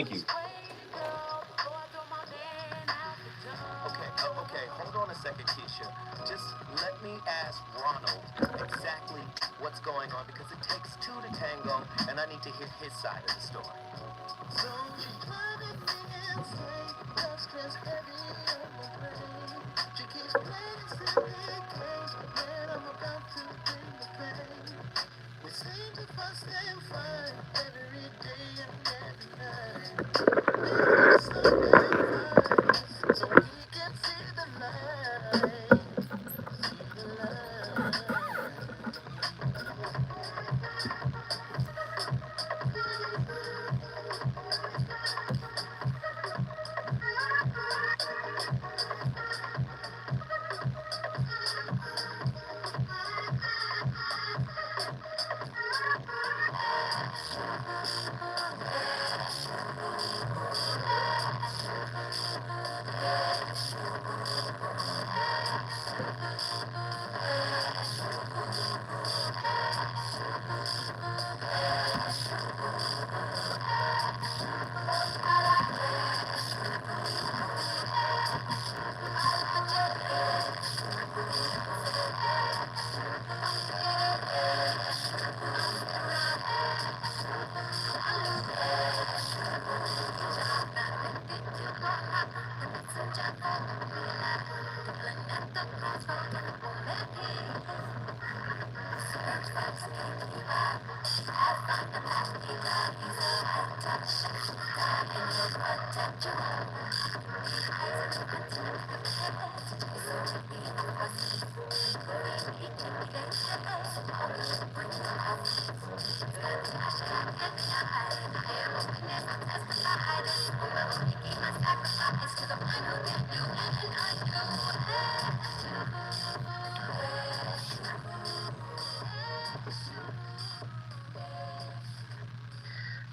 Thank you. Okay, hold on a second, Keisha. Just let me ask Ronald exactly what's going on, because it takes two to tango, and I need to hear his side of the story. Don't you try to say that's just heavy on my brain. She keeps playing silly games, and I'm about to bring the pain. We seem to fuss and fight every day and every night. There's something right, so we can see the light. See the light.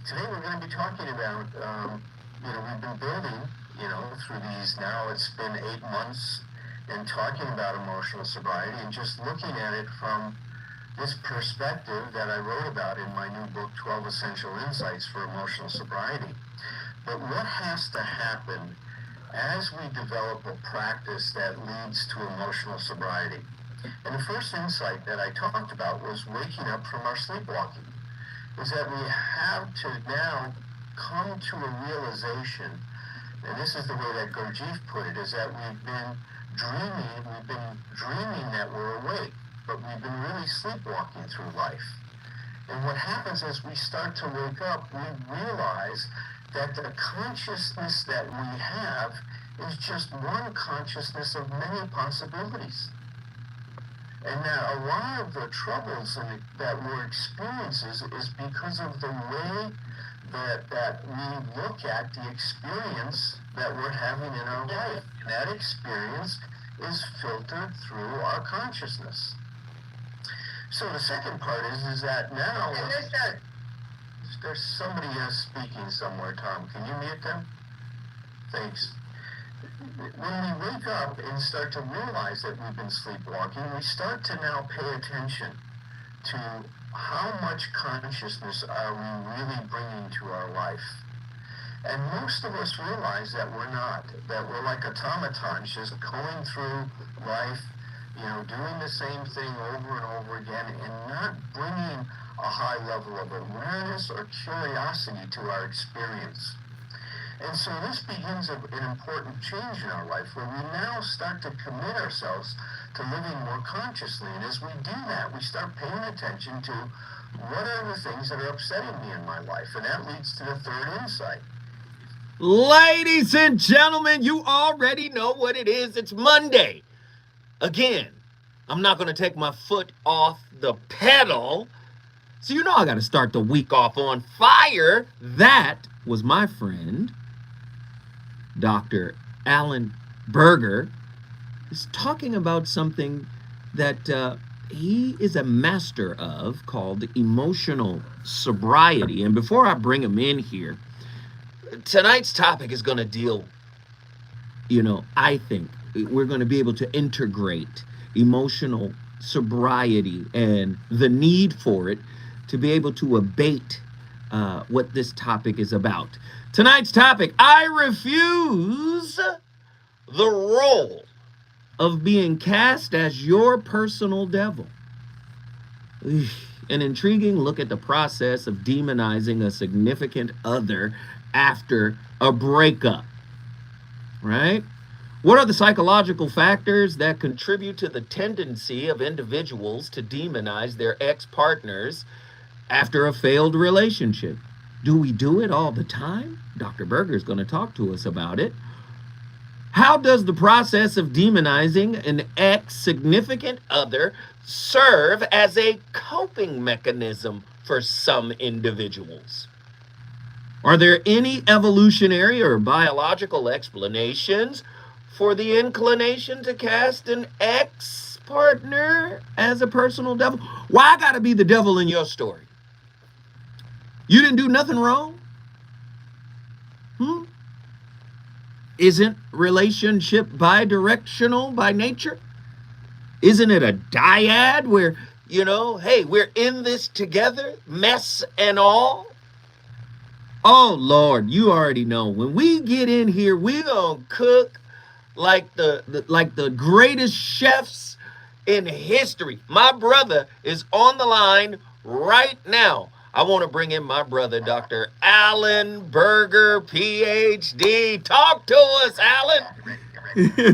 Today we're going to be talking about, we've been building, through these, now it's been 8 months, and talking about emotional sobriety and just looking at it from this perspective that I wrote about in my new book, 12 Essential Insights for Emotional Sobriety. But what has to happen as we develop a practice that leads to emotional sobriety? And the first insight that I talked about was waking up from our sleepwalking. Is that we have to now come to a realization, and this is the way that Gurdjieff put it, is that we've been dreaming that we're awake, but we've been really sleepwalking through life. And what happens as we start to wake up, we realize that the consciousness that we have is just one consciousness of many possibilities. And that a lot of the troubles that we're experiencing is because of the way that we look at the experience that we're having in our life. And that experience is filtered through our consciousness. So the second part is that now... And there's somebody else speaking somewhere, Tom. Can you mute them? Thanks. When we wake up and start to realize that we've been sleepwalking, we start to now pay attention to how much consciousness are we really bringing to our life. And most of us realize that we're not, that we're like automatons just going through life, doing the same thing over and over again and not bringing a high level of awareness or curiosity to our experience. And so this begins an important change in our life where we now start to commit ourselves to living more consciously. And as we do that, we start paying attention to what are the things that are upsetting me in my life. And that leads to the third insight. Ladies and gentlemen, you already know what it is. It's Monday. Again, I'm not going to take my foot off the pedal. So you know I got to start the week off on fire. That was my friend, Dr. Alan Berger, is talking about something that he is a master of called emotional sobriety. And before I bring him in here, tonight's topic is going to deal, I think we're going to be able to integrate emotional sobriety and the need for it to be able to abate what this topic is about. Tonight's topic: I refuse the role of being cast as your personal devil. An intriguing look at the process of demonizing a significant other after a breakup, right? What are the psychological factors that contribute to the tendency of individuals to demonize their ex-partners after a failed relationship? Do we do it all the time? Dr. Berger is going to talk to us about it. How does the process of demonizing an ex-significant other serve as a coping mechanism for some individuals? Are there any evolutionary or biological explanations for the inclination to cast an ex-partner as a personal devil? Why I gotta be the devil in your story? You didn't do nothing wrong? Isn't relationship bidirectional by nature? Isn't it a dyad where, hey, we're in this together, mess and all? Oh, Lord, you already know. When we get in here, we're going to cook like the greatest chefs in history. My brother is on the line right now. I want to bring in my brother, Dr. Alan Berger, PhD. Talk to us, Alan.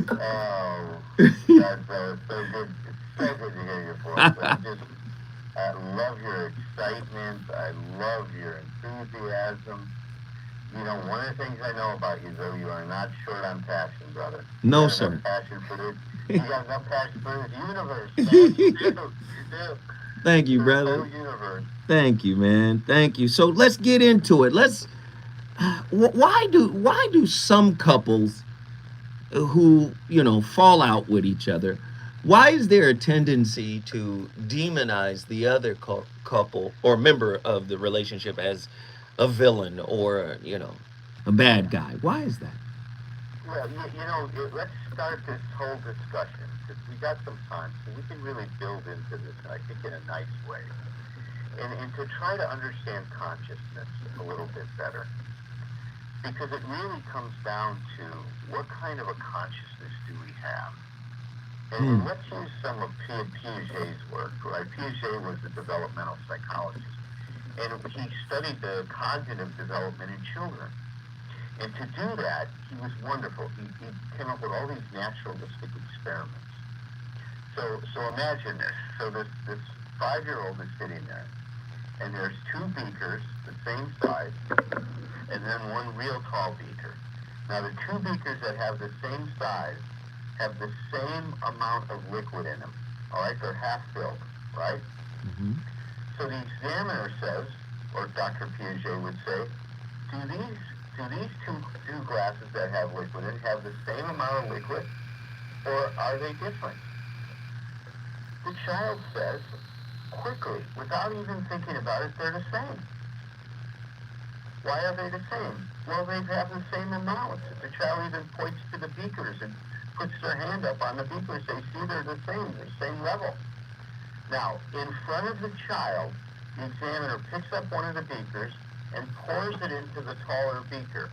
Oh, that's so good. It's so good to hear your voice. I love your excitement. I love your enthusiasm. One of the things I know about you, though, you are not short on passion, brother. No, sir. Passion for this. You got enough passion for this universe. Man. You do. Thank you, brother. Thank you, man. Thank you. So let's get into it. Why do some couples who, fall out with each other, why is there a tendency to demonize the other couple or member of the relationship as a villain or, a bad guy? Why is that? Well, let's start this whole discussion because we got some time, so we can really build into this, I think, in a nice way. And to try to understand consciousness a little bit better. Because it really comes down to what kind of a consciousness do we have? And let's use some of Piaget's work, right? Piaget was a developmental psychologist. And he studied the cognitive development in children. And to do that, he was wonderful. He came up with all these naturalistic experiments. So imagine this. So this 5-year-old is sitting there. And there's 2 beakers, the same size, and then 1 real tall beaker. Now the 2 beakers that have the same size have the same amount of liquid in them. All right, they're half filled, right? Mm-hmm. So the examiner says, or Dr. Piaget would say, do these two glasses that have liquid in have the same amount of liquid, or are they different? The child says, quickly, without even thinking about it, they're the same. Why are they the same? Well, they have the same amount. The child even points to the beakers and puts their hand up on the beakers. They see they're the same level. Now, in front of the child, the examiner picks up one of the beakers and pours it into the taller beaker.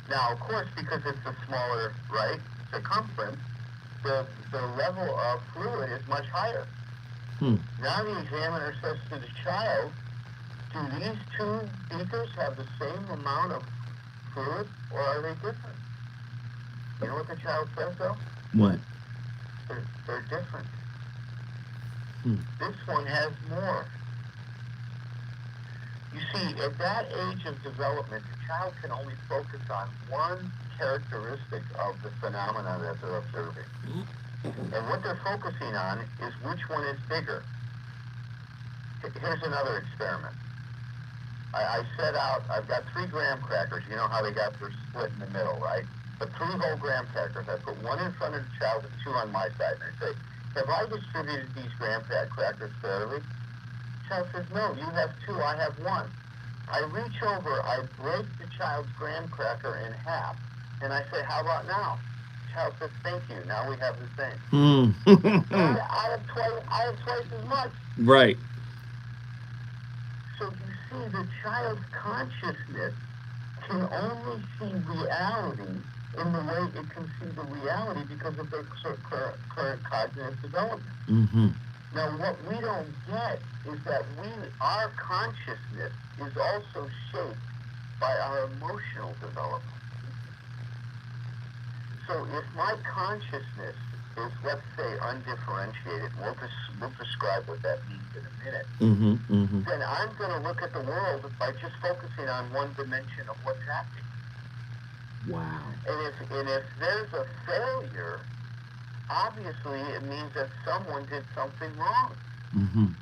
Now, of course, because it's a smaller, circumference, the level of fluid is much higher. Now the examiner says to the child, do these 2 beakers have the same amount of fluid, or are they different? You know what the child says, though? What? They're different. This one has more. You see, at that age of development, the child can only focus on one characteristic of the phenomena that they're observing. And what they're focusing on is which one is bigger. Here's another experiment. I set out, I've got 3 graham crackers. You know how they got their split in the middle, right? But 3 whole graham crackers. I put 1 in front of the child and 2 on my side. And I say, have I distributed these graham crackers fairly? The child says, no, you have 2, I have 1. I reach over, I break the child's graham cracker in half. And I say, how about now? The child says, thank you, now we have the same. I have twice as much. Right. So you see, the child's consciousness can only see reality in the way it can see the reality because of their current cognitive development. Mm-hmm. Now, what we don't get is that our consciousness is also shaped by our emotional development. So if my consciousness is, let's say, undifferentiated, we'll describe what that means in a minute, then I'm going to look at the world by just focusing on one dimension of what's happening. Wow. And if there's a failure, obviously it means that someone did something wrong. Mm-hmm.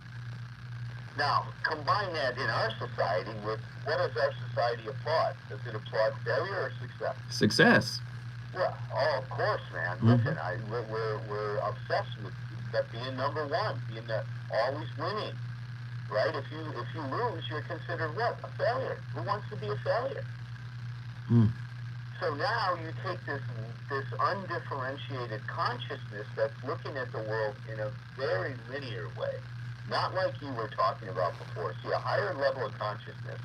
Now, combine that in our society with what does our society applaud? Does it applaud failure or success? Success. Well, oh, of course, man. Mm-hmm. Listen, we're obsessed with that being number one, being always winning, right? If you lose, you're considered what? A failure. Who wants to be a failure? Mm. So now you take this undifferentiated consciousness that's looking at the world in a very linear way, not like you were talking about before. See, a higher level of consciousness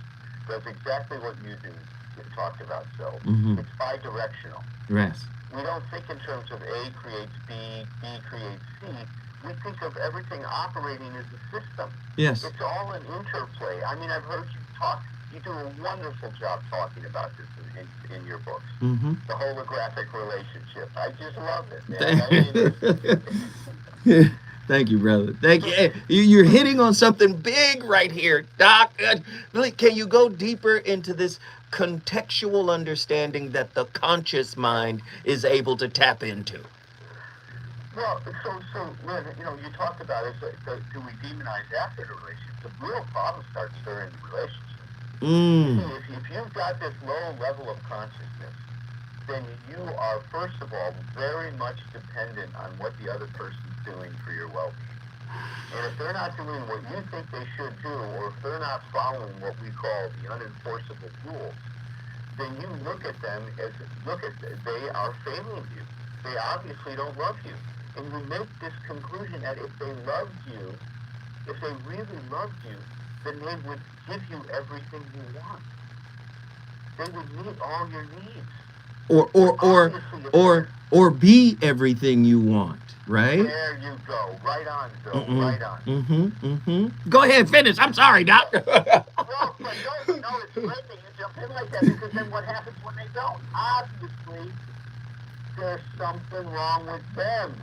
does exactly what you talked about. So it's bidirectional. Yes. We don't think in terms of A creates B, B creates C. We think of everything operating as a system. Yes. It's all an interplay. I mean, I've heard you talk. You do a wonderful job talking about this in your books. Mm-hmm. The holographic relationship. I just love it, man. Thank you, brother. Thank you. Hey, you're hitting on something big right here, Doc. Really, can you go deeper into this contextual understanding that the conscious mind is able to tap into? Well, so Lynn, you talked about it. Do we demonize after the relationship? The real problem starts during the relationship. If you've got this low level of consciousness, then you are, first of all, very much dependent on what the other person's doing for your well-being. And if they're not doing what you think they should do, or if they're not following what we call the unenforceable rules, then you look at them as, they are failing you. They obviously don't love you. And you make this conclusion that if they loved you, if they really loved you, then they would give you everything you want. They would meet all your needs. Or be everything you want, right? There you go. Right on, Bill. Right on. Go ahead, finish. I'm sorry, Doc. Well, but it's great that you jump in like that, because then what happens when they don't? Obviously, there's something wrong with them.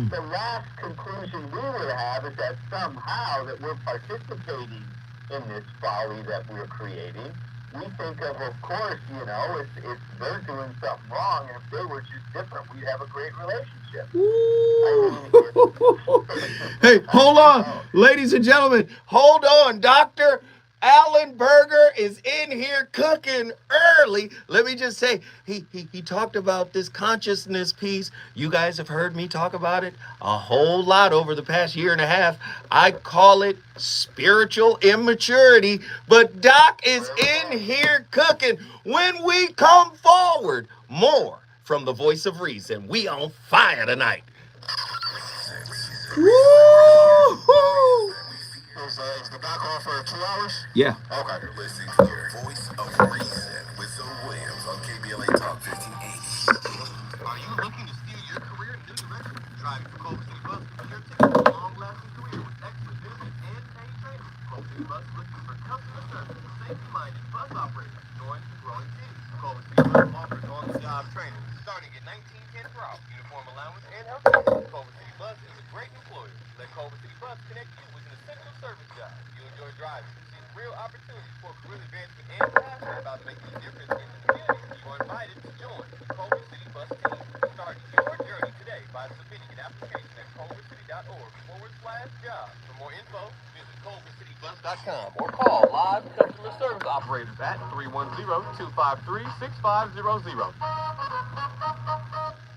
The last conclusion we would have is that somehow that we're participating in this folly that we're creating. We think of course, if they're doing something wrong, and if they were just different, we'd have a great relationship. Hey, hold on, ladies and gentlemen, hold on. Dr. Alan Berger is in here cooking early. Let me just say, he talked about this consciousness piece. You guys have heard me talk about it a whole lot over the past year and a half. I call it spiritual immaturity, but Doc is in here cooking. When we come forward, more from the voice of reason. We on fire tonight. Woo-hoo! Is the back on for 2 hours? Yeah. Okay. You're listening to your voice of reason with Zoe Williams on KBLA Talk 1580. Are you looking to steer your career in a new direction? Driving for Culver City Bus is your ticket to a long-lasting career with excellent benefits and paid training. Culver City Bus is looking for customer service and safety-minded bus operators to join the growing team. Culver City Bus offers on-the-job training starting at $19.10 per hour, uniform allowance, and health care. Culver City Bus is a great employer. Let Culver City Bus connect you with an essential service job. You enjoy driving, see real opportunities for career advancement, and passionate about making a difference in the community. You are invited to join the Culver City Bus team. Start your journey today by submitting an application at culvercity.org/jobs. For more info, visit culvercitybus.com or call live customer service operators at 310-253-6500.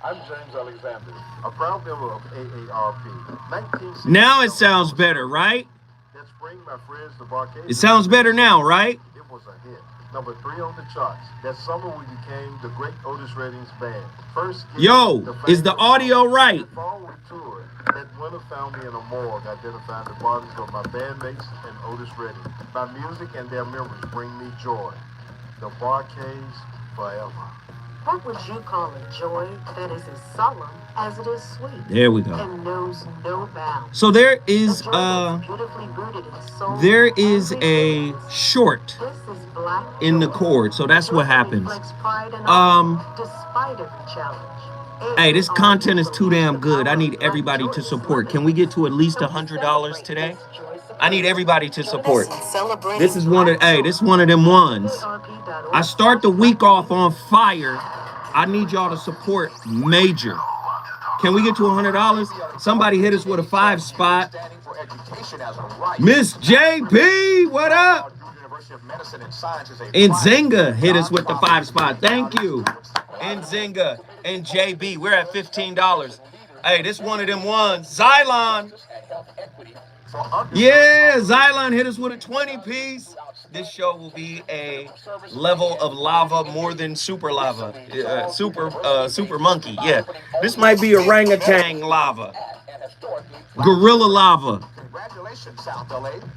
I'm James Alexander, a proud member of AARP. Now it sounds better, right? That spring, my friends, the Barcade. It sounds better now, right? It was a hit. number 3 on the charts. That summer we became the Great Otis Redding's Band. First, Yo, is the audio right? The fall we toured. That winter found me in a morgue, identifying the bodies of my bandmates and Otis Redding. My music and their memories bring me joy. The Barcades forever. What would you call a joy that is as solemn as it is sweet? There we go. And knows no bounds. So there is beautifully rooted in soul, a short this is black in the joy. chord, so that's what happens. Reflects pride and honor, despite every challenge. Hey, this content is too damn good. I need everybody to support. Can we get to at least $100 today? I need everybody to support. This is one of them ones. I start the week off on fire. I need y'all to support major. Can we get to $100? Somebody hit us with a 5 spot. Miss JP, what up? And Zinga hit us with the 5 spot. Thank you. And Zinga and JB, we're at $15. Hey, this one of them ones. Xylon. Yeah, Xylon hit us with a 20 piece. This show will be a level of lava more than super lava. Super monkey. Yeah. This might be orangutan lava. Gorilla lava.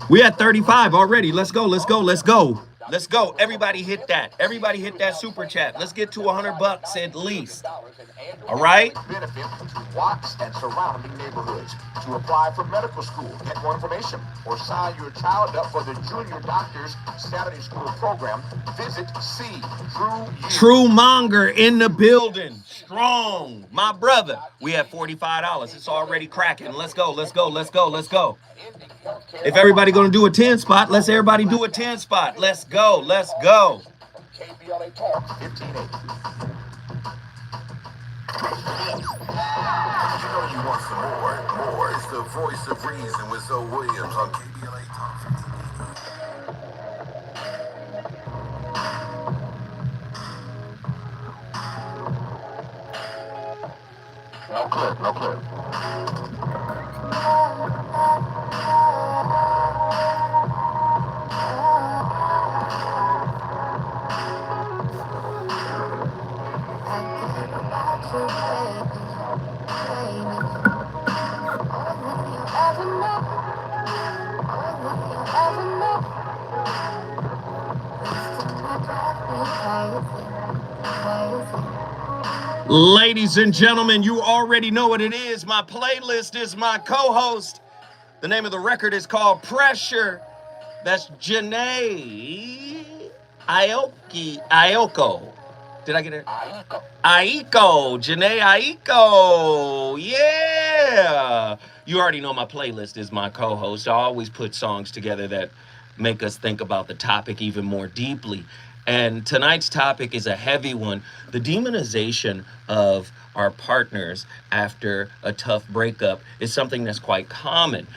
We at 35 already. Let's go. Everybody hit that. Everybody hit that super chat. Let's get to $100 at least. All right. Benefit to Watts and surrounding neighborhoods. To apply for medical school, get more information, or sign your child up for the Junior Doctors Saturday School program, visit True Monger in the building. Strong. My brother. We have $45. It's already cracking. Let's go. If everybody gonna do a 10 spot, let's everybody do a 10 spot. Let's go. KBLA Talk 1580. You know you want some more. It's the voice of reason with Zoe Williams on KBLA Talk 1580. No clip. Ladies and gentlemen, you already know what it is. My playlist is my co-host. The name of the record is called Pressure. That's Janae Aiko. Did I get it? Aiko. Janae Aiko. Yeah. You already know my playlist is my co-host. I always put songs together that make us think about the topic even more deeply. And tonight's topic is a heavy one. The demonization of our partners after a tough breakup is something that's quite common.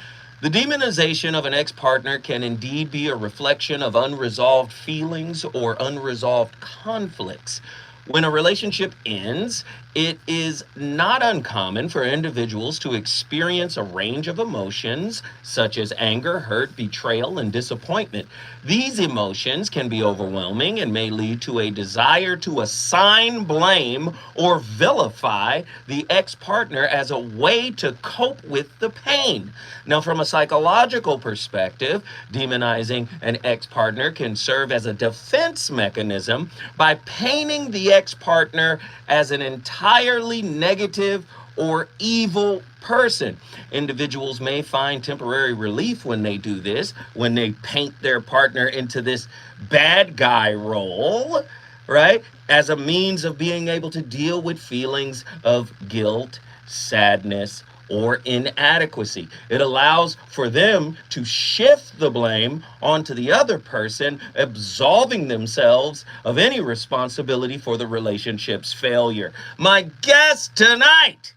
The demonization of an ex-partner can indeed be a reflection of unresolved feelings or unresolved conflicts. When a relationship ends, it is not uncommon for individuals to experience a range of emotions such as anger, hurt, betrayal, and disappointment. These emotions can be overwhelming and may lead to a desire to assign blame or vilify the ex-partner as a way to cope with the pain. Now, from a psychological perspective, demonizing an ex-partner can serve as a defense mechanism by painting the ex-partner as an entirely negative or evil person. Individuals may find temporary relief when they do this, when they paint their partner into this bad guy role, right? As a means of being able to deal with feelings of guilt, sadness, or inadequacy. It allows for them to shift the blame onto the other person, absolving themselves of any responsibility for the relationship's failure. My guest tonight,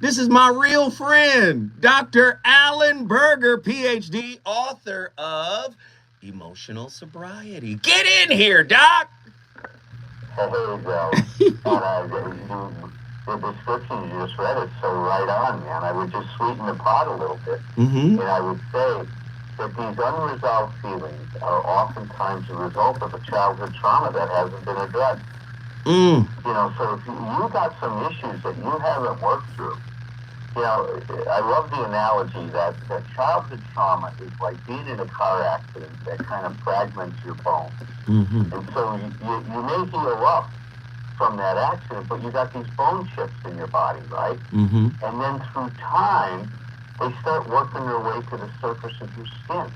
this is my real friend, Dr. Alan Berger, PhD, author of Emotional Sobriety. Get in here, Doc. There you go. The description you just read is so right on, man. I would just sweeten the pot a little bit. And I would say that these unresolved feelings are oftentimes a result of a childhood trauma that hasn't been addressed. Mm. You know, so if you got some issues that you haven't worked through, you know, I love the analogy that childhood trauma is like being in a car accident that kind of fragments your bone. Mm-hmm. And so you may heal up from that accident, but you got these bone chips in your body, right? Mm-hmm. And then through time, they start working their way to the surface of your skin.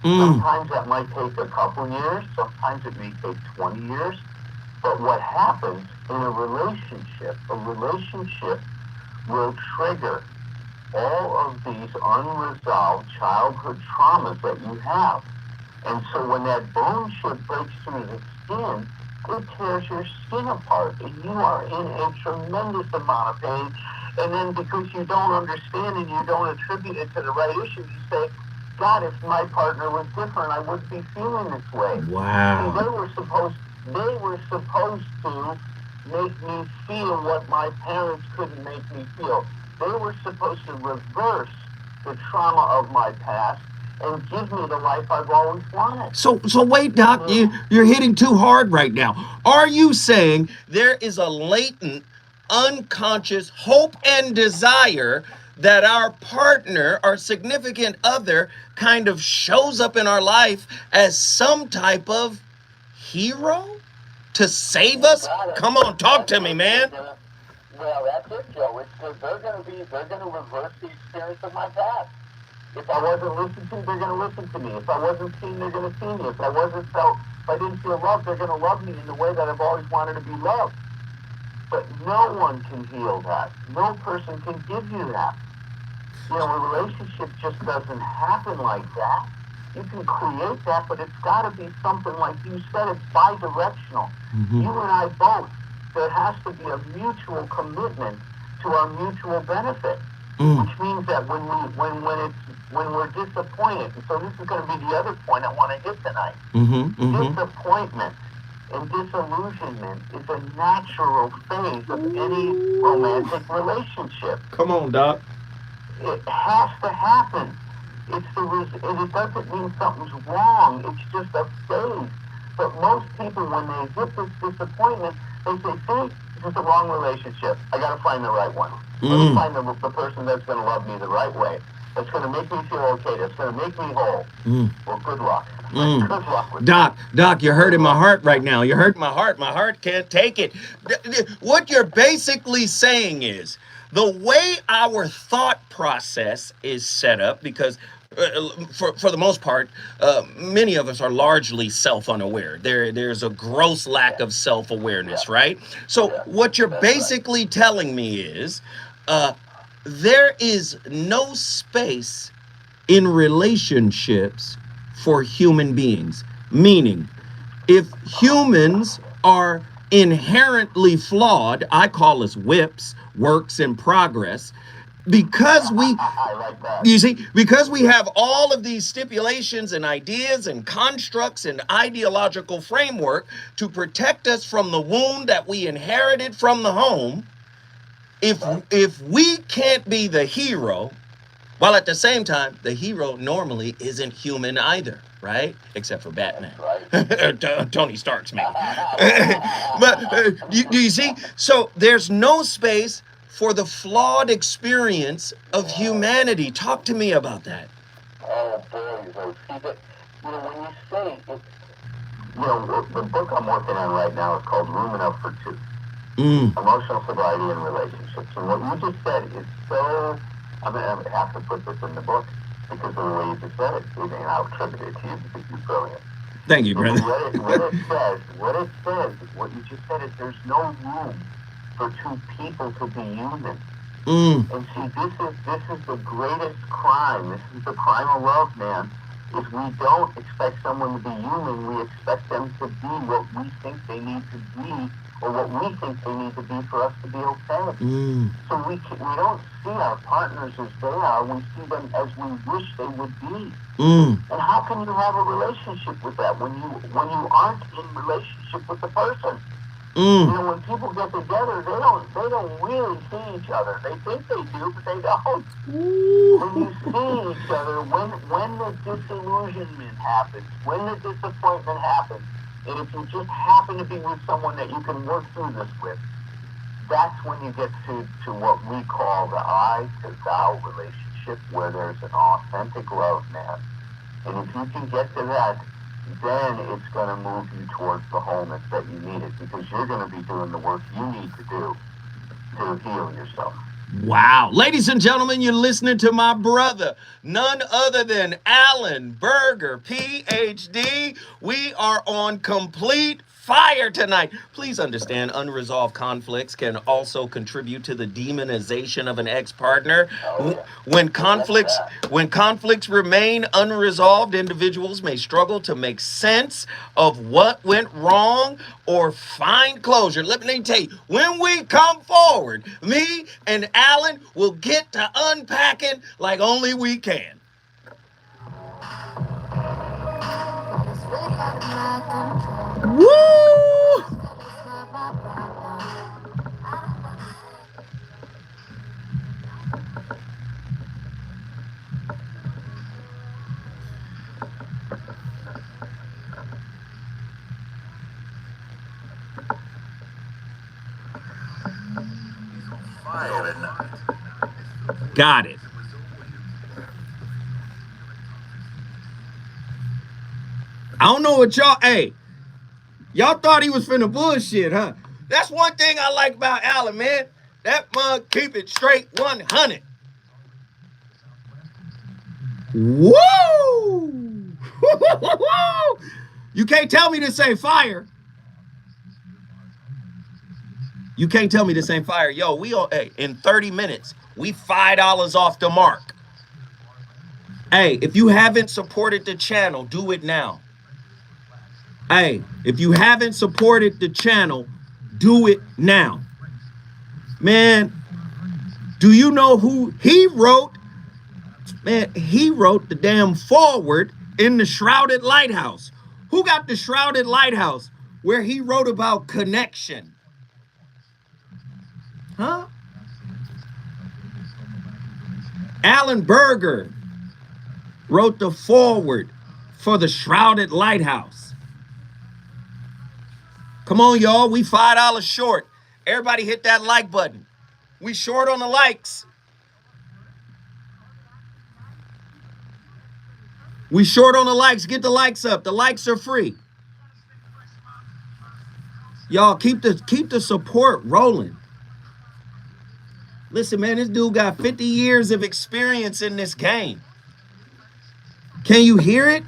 Sometimes that might take a couple years, sometimes it may take 20 years. But what happens in a relationship will trigger all of these unresolved childhood traumas that you have. And so when that bone chip breaks through the skin, it tears your skin apart, and you are in a tremendous amount of pain. And then because you don't understand and you don't attribute it to the right issue, you say, God, if my partner was different, I wouldn't be feeling this way. Wow. See, they were supposed to make me feel what my parents couldn't make me feel. They were supposed to reverse the trauma of my past and give me the life I've always wanted. So wait, Doc, you're hitting too hard right now. Are you saying there is a latent, unconscious hope and desire that our partner, our significant other, kind of shows up in our life as some type of hero to save us? Come on, talk to me, man. Well, that's it, Joe. It's because they're going to reverse the experience of my past. If I wasn't listened to, they're going to listen to me. If I wasn't seen, they're going to see me. If I didn't feel loved, they're going to love me in the way that I've always wanted to be loved. But no one can heal that. No person can give you that. You know, a relationship just doesn't happen like that. You can create that, but it's got to be something like you said. It's bi-directional. Mm-hmm. You and I both. There has to be a mutual commitment to our mutual benefit, which means that when we're disappointed, and so this is going to be the other point I want to hit tonight. Disappointment and disillusionment is a natural phase of any romantic relationship. Come on, Doc. It has to happen. And it doesn't mean something's wrong. It's just a phase. But most people, when they hit this disappointment, they say, see, this is the wrong relationship. I got to find the right one. Let me find the person that's going to love me the right way. That's going to make me feel okay. That's going to make me whole. Well, good luck. Good luck with Doc, you're hurting my heart right now. You're hurting my heart. My heart can't take it. What you're basically saying is the way our thought process is set up, because for the most part, many of us are largely self-unaware. There's a gross lack of self-awareness, right? So what you're basically telling me is there is no space in relationships for human beings. Meaning, if humans are inherently flawed, I call us whips, works in progress, because because we have all of these stipulations and ideas and constructs and ideological framework to protect us from the wound that we inherited from the home. If we can't be the hero, while at the same time, the hero normally isn't human either, right? Except for Batman. Tony Stark's maybe. But do you see? So there's no space for the flawed experience of humanity. Talk to me about that. Oh, boy. When you say it, the book I'm working on right now is called Room Enough for Two. Emotional sobriety in relationships. And what you just said is so... I'm going to have to put this in the book because of the way you just said it. And I'll attribute it to you because you're brilliant. Thank you, brother. What you just said is there's no room for two people to be human. And see, this is the greatest crime. This is the crime of love, man. Is we don't expect someone to be human. We expect them to be what we think they need to be, or what we think they need to be for us to be okay. So we don't see our partners as they are. We see them as we wish they would be. And how can you have a relationship with that when you aren't in relationship with the person? You know, when people get together, they don't really see each other. They think they do, but they don't. When you see each other, when the disillusionment happens, when the disappointment happens, and if you just happen to be with someone that you can work through this with, that's when you get to what we call the I to thou relationship, where there's an authentic love, man. And if you can get to that, then it's going to move you towards the wholeness that you needed, because you're going to be doing the work you need to do to heal yourself. Wow. Ladies and gentlemen, you're listening to my brother, none other than Alan Berger, PhD. We are on complete fire tonight. Please understand, unresolved conflicts can also contribute to the demonization of an ex-partner. When conflicts remain unresolved, individuals may struggle to make sense of what went wrong or find closure. Let me tell you, when we come forward, me and Alan will get to unpacking like only we can. Woo! Got it. I don't know what y'all, y'all thought he was finna bullshit, huh? That's one thing I like about Alan, man. That mug keep it straight 100. Woo! You can't tell me this ain't fire. You can't tell me this ain't fire. Yo, we all, in 30 minutes, we $5 off the mark. Hey, if you haven't supported the channel, do it now. Hey, if you haven't supported the channel, do it now. Man, do you know who he wrote? Man, he wrote the damn foreword in The Shrouded Lighthouse. Who got The Shrouded Lighthouse where he wrote about connection? Huh? Alan Berger wrote the foreword for The Shrouded Lighthouse. Come on, y'all. We $5 short. Everybody hit that like button. We short on the likes. We short on the likes. Get the likes up. The likes are free. Y'all keep the support rolling. Listen, man, this dude got 50 years of experience in this game. Can you hear it?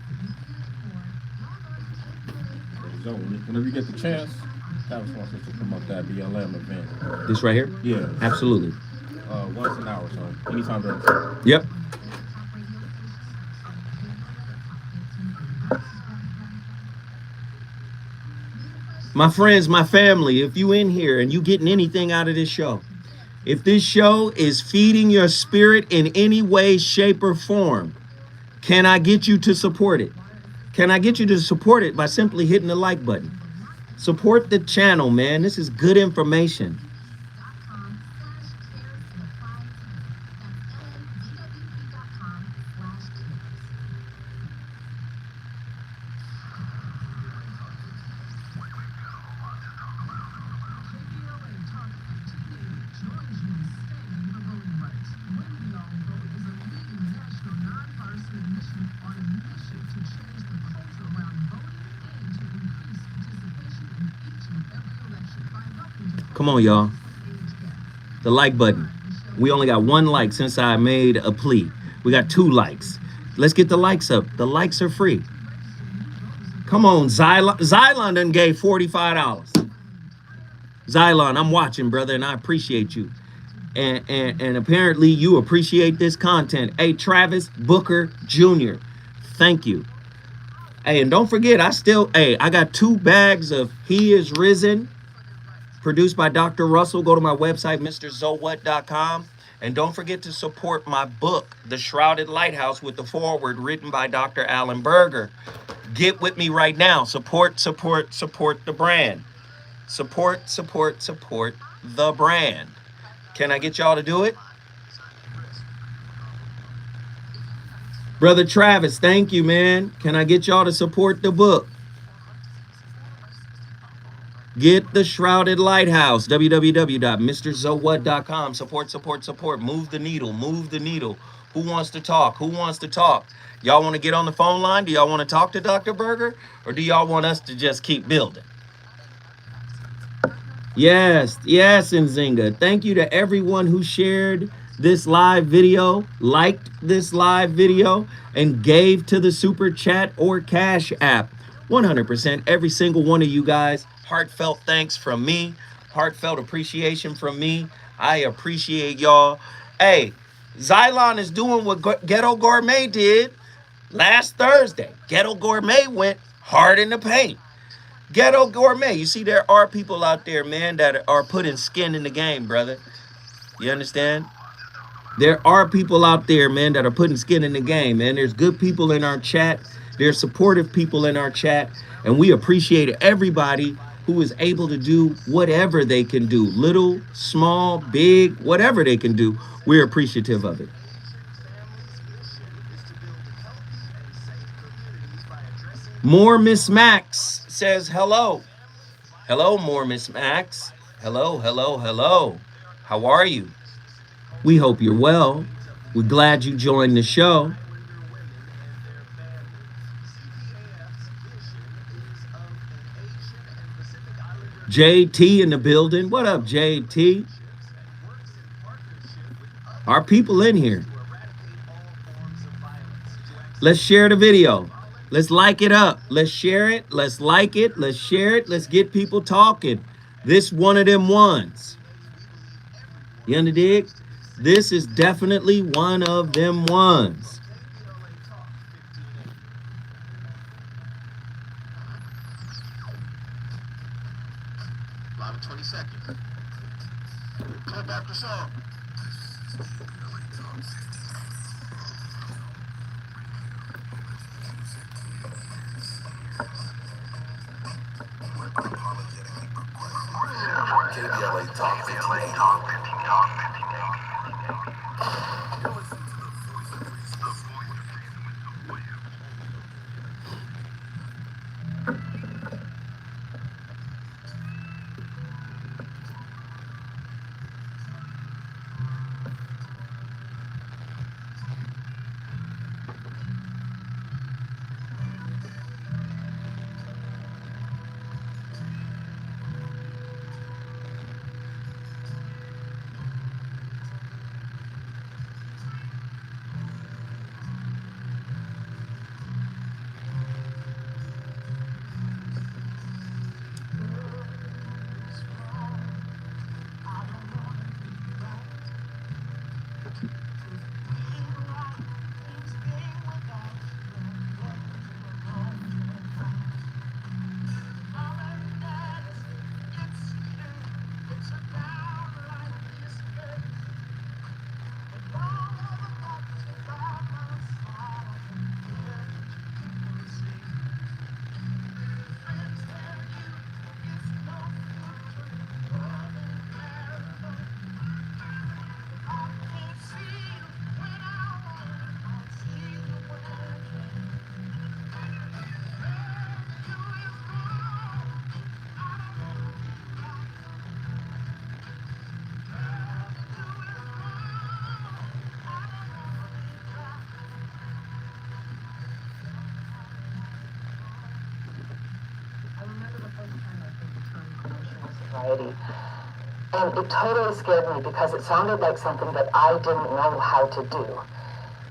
So whenever you get the chance, that was wants us to come up that BLM event. This right here? Yeah. Absolutely. Once an hour, so anytime during the day. Yep. My friends, my family, if you in here and you getting anything out of this show, if this show is feeding your spirit in any way, shape, or form, can I get you to support it? Can I get you to support it by simply hitting the like button? Support the channel, man. This is good information. Come on, y'all. The like button. We only got 1 like since I made a plea. We got 2 likes. Let's get the likes up. The likes are free. Come on, Xylon done gave $45. Xylon, I'm watching, brother, and I appreciate you. And apparently you appreciate this content. Hey, Travis Booker Jr., thank you. Hey, and don't forget, I got 2 bags of He Is Risen, produced by Dr. Russell. Go to my website, MrZowhat.com. And don't forget to support my book, The Shrouded Lighthouse, with the foreword written by Dr. Alan Berger. Get with me right now. Support the brand. Support, support, support the brand. Can I get y'all to do it? Brother Travis, thank you, man. Can I get y'all to support the book? Get the Shrouded Lighthouse, www.mrzowhat.com. Support, support, support. Move the needle, move the needle. Who wants to talk? Who wants to talk? Y'all want to get on the phone line? Do y'all want to talk to Dr. Berger? Or do y'all want us to just keep building? Yes, yes, Nzinga. Thank you to everyone who shared this live video, liked this live video, and gave to the Super Chat or Cash App. 100%, every single one of you guys. Heartfelt thanks from me. Heartfelt appreciation from me. I appreciate y'all. Hey, Xylon is doing what Ghetto Gourmet did last Thursday. Ghetto Gourmet went hard in the paint. Ghetto Gourmet. You see, there are people out there, man, that are putting skin in the game, brother. You understand? There are people out there, man, that are putting skin in the game, man. There's good people in our chat. There's supportive people in our chat. And we appreciate everybody who is able to do whatever they can do. Little, small, big, whatever they can do. We're appreciative of it. More Miss Max says hello. Hello, more Miss Max. Hello, hello, hello. How are you? We hope you're well. We're glad you joined the show. JT in the building. What up, JT? Our people in here. Let's share the video. Let's like it up. Let's share it. Let's like it. Let's share it. Let's get people talking. This one of them ones. You understand? This is definitely one of them ones. Live in 20 seconds. Clip after song. KBLA Talk 1580. Sobriety. And it totally scared me because it sounded like something that I didn't know how to do.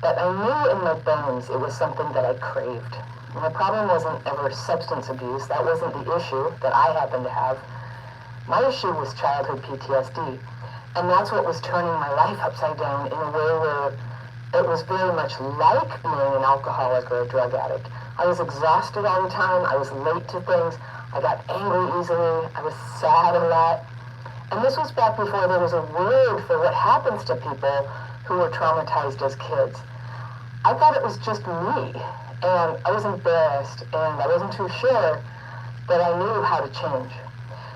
But I knew in my bones it was something that I craved. My problem wasn't ever substance abuse. That wasn't the issue that I happened to have. My issue was childhood PTSD. And that's what was turning my life upside down in a way where it was very much like being an alcoholic or a drug addict. I was exhausted all the time. I was late to things. I got angry easily. I was sad a lot. And this was back before there was a word for what happens to people who were traumatized as kids. I thought it was just me. And I was embarrassed, and I wasn't too sure that I knew how to change.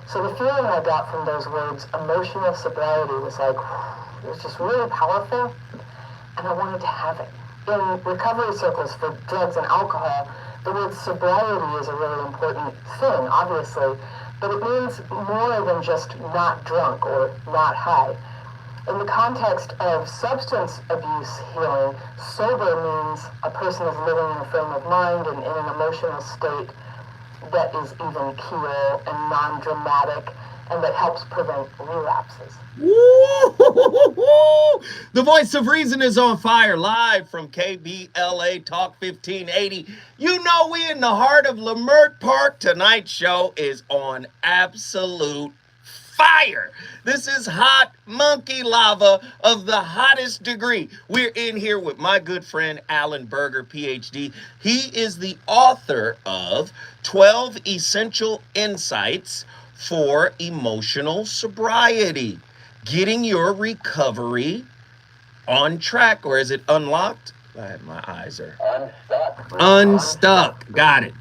So the feeling I got from those words, emotional sobriety, was like, it was just really powerful, and I wanted to have it. In recovery circles for drugs and alcohol, the word sobriety is a really important thing, obviously, but it means more than just not drunk or not high. In the context of substance abuse healing, sober means a person is living in a frame of mind and in an emotional state that is even keel and non-dramatic and that helps prevent relapses. Woo! The voice of reason is on fire, live from KBLA Talk 1580. You know we in the heart of Leimert Park. Tonight's show is on absolute fire. This is hot monkey lava of the hottest degree. We're in here with my good friend Alan Berger PhD. He is the author of 12 Essential Insights for Emotional Sobriety, getting your recovery on track. Or is it unlocked? My eyes are unstuck. Got it.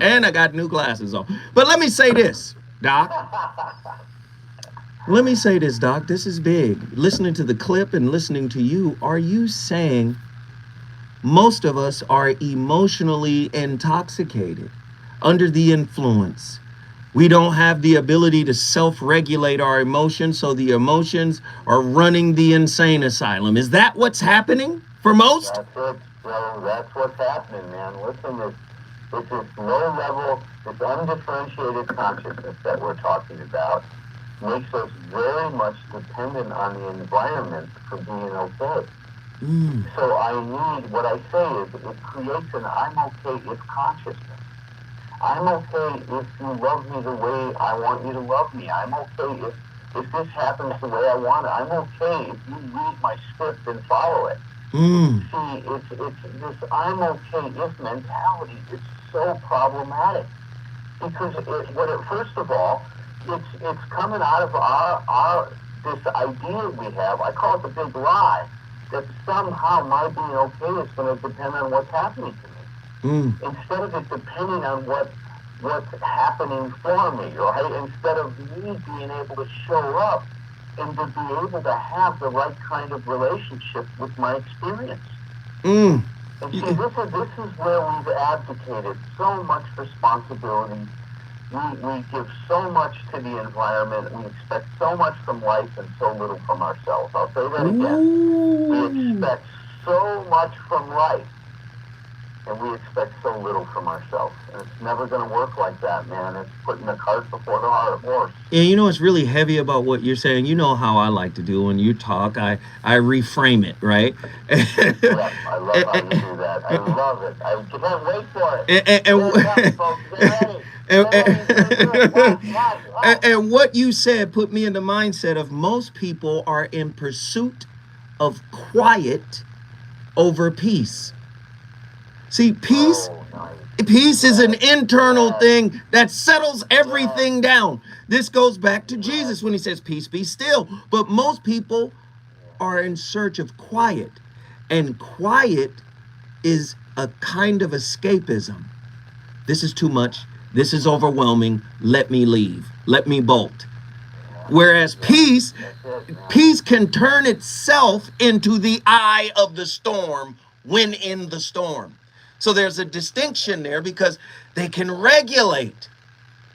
And I got new glasses on. But let me say this, Doc. This is big. Listening to the clip and listening to you, are you saying most of us are emotionally intoxicated, under the influence? We don't have the ability to self-regulate our emotions, so the emotions are running the insane asylum. Is that what's happening for most? That's it. Well, that's what's happening, man. Listen, it's this low level, this undifferentiated consciousness that we're talking about makes us very much dependent on the environment for being okay. So what I say is it creates an I'm okay if consciousness. I'm okay if you love me the way I want you to love me. I'm okay if this happens the way I want it. I'm okay if you read my script and follow it. See, it's this I'm okay if mentality is so problematic because first of all, it's coming out of our this idea we have. I call it the big lie that somehow my being okay is going to depend on what's happening to me. Instead of it depending on what's happening for me, right? Instead of me being able to show up and to be able to have the right kind of relationship with my experience. And see, this is where we've abdicated so much responsibility. We give so much to the environment. We expect so much from life and so little from ourselves. I'll say that again. We expect so much from life. And we expect so little from ourselves. And it's never going to work like that, man. It's putting the cart before the horse. And you know what's really heavy about what you're saying? You know how I like to do when you talk. I reframe it, right? Yeah, I love how you do that. I love it. I can't wait for it. Get ready. And what you said put me in the mindset of most people are in pursuit of quiet over peace. See, peace is an internal thing that settles everything down. This goes back to Jesus when he says, peace be still. But most people are in search of quiet. And quiet is a kind of escapism. This is too much. This is overwhelming. Let me leave. Let me bolt. Whereas peace can turn itself into the eye of the storm when in the storm. So there's a distinction there because they can regulate,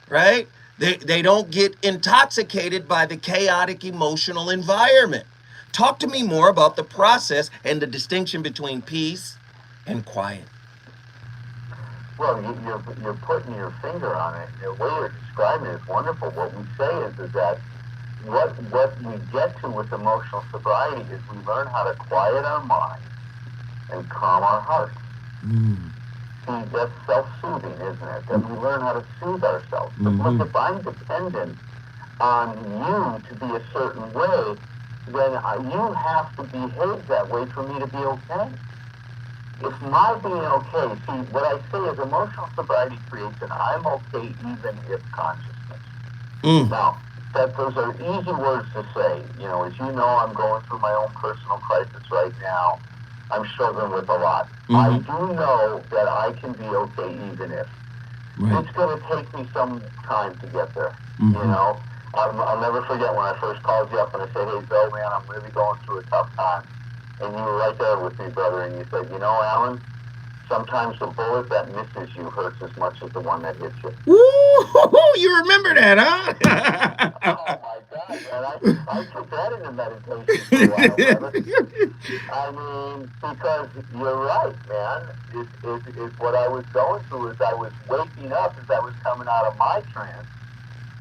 right? They don't get intoxicated by the chaotic emotional environment. Talk to me more about the process and the distinction between peace and quiet. Well, you're putting your finger on it. The way you're describing it is wonderful. What we say is that what we get to with emotional sobriety is we learn how to quiet our mind and calm our heart. See, that's self-soothing, isn't it? That we learn how to soothe ourselves. But look, if I'm dependent on you to be a certain way, then you have to behave that way for me to be okay. If my being okay, see, what I say is emotional sobriety creates an I'm okay even if consciousness. Now, those are easy words to say. You know, as you know, I'm going through my own personal crisis right now. I'm struggling with a lot. I do know that I can be okay even if. Right. It's going to take me some time to get there. Mm-hmm. You know, I'll never forget when I first called you up and I said, "Hey, Bill, man, I'm really going through a tough time," and you were right there with me, brother, and you said, "You know, Alan, sometimes the bullet that misses you hurts as much as the one that hits you." Woo! You remember that, huh? Oh my God, man! I took that into meditation for a while, brother. I mean, because you're right, man. Is what I was going through is I was waking up as I was coming out of my trance.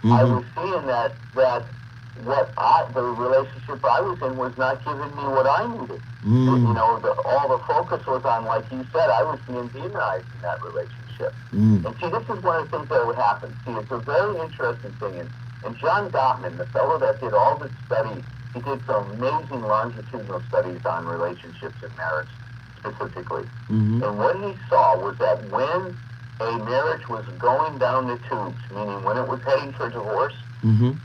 I was seeing that the relationship I was in was not giving me what I needed. You know, all the focus was on, like you said, I was being demonized in that relationship. And see, this is one of the things that would happen. See, it's a very interesting thing. And John Gottman, the fellow that did all the studies, he did some amazing longitudinal studies on relationships and marriage specifically. And what he saw was that when a marriage was going down the tubes, meaning when it was heading for divorce,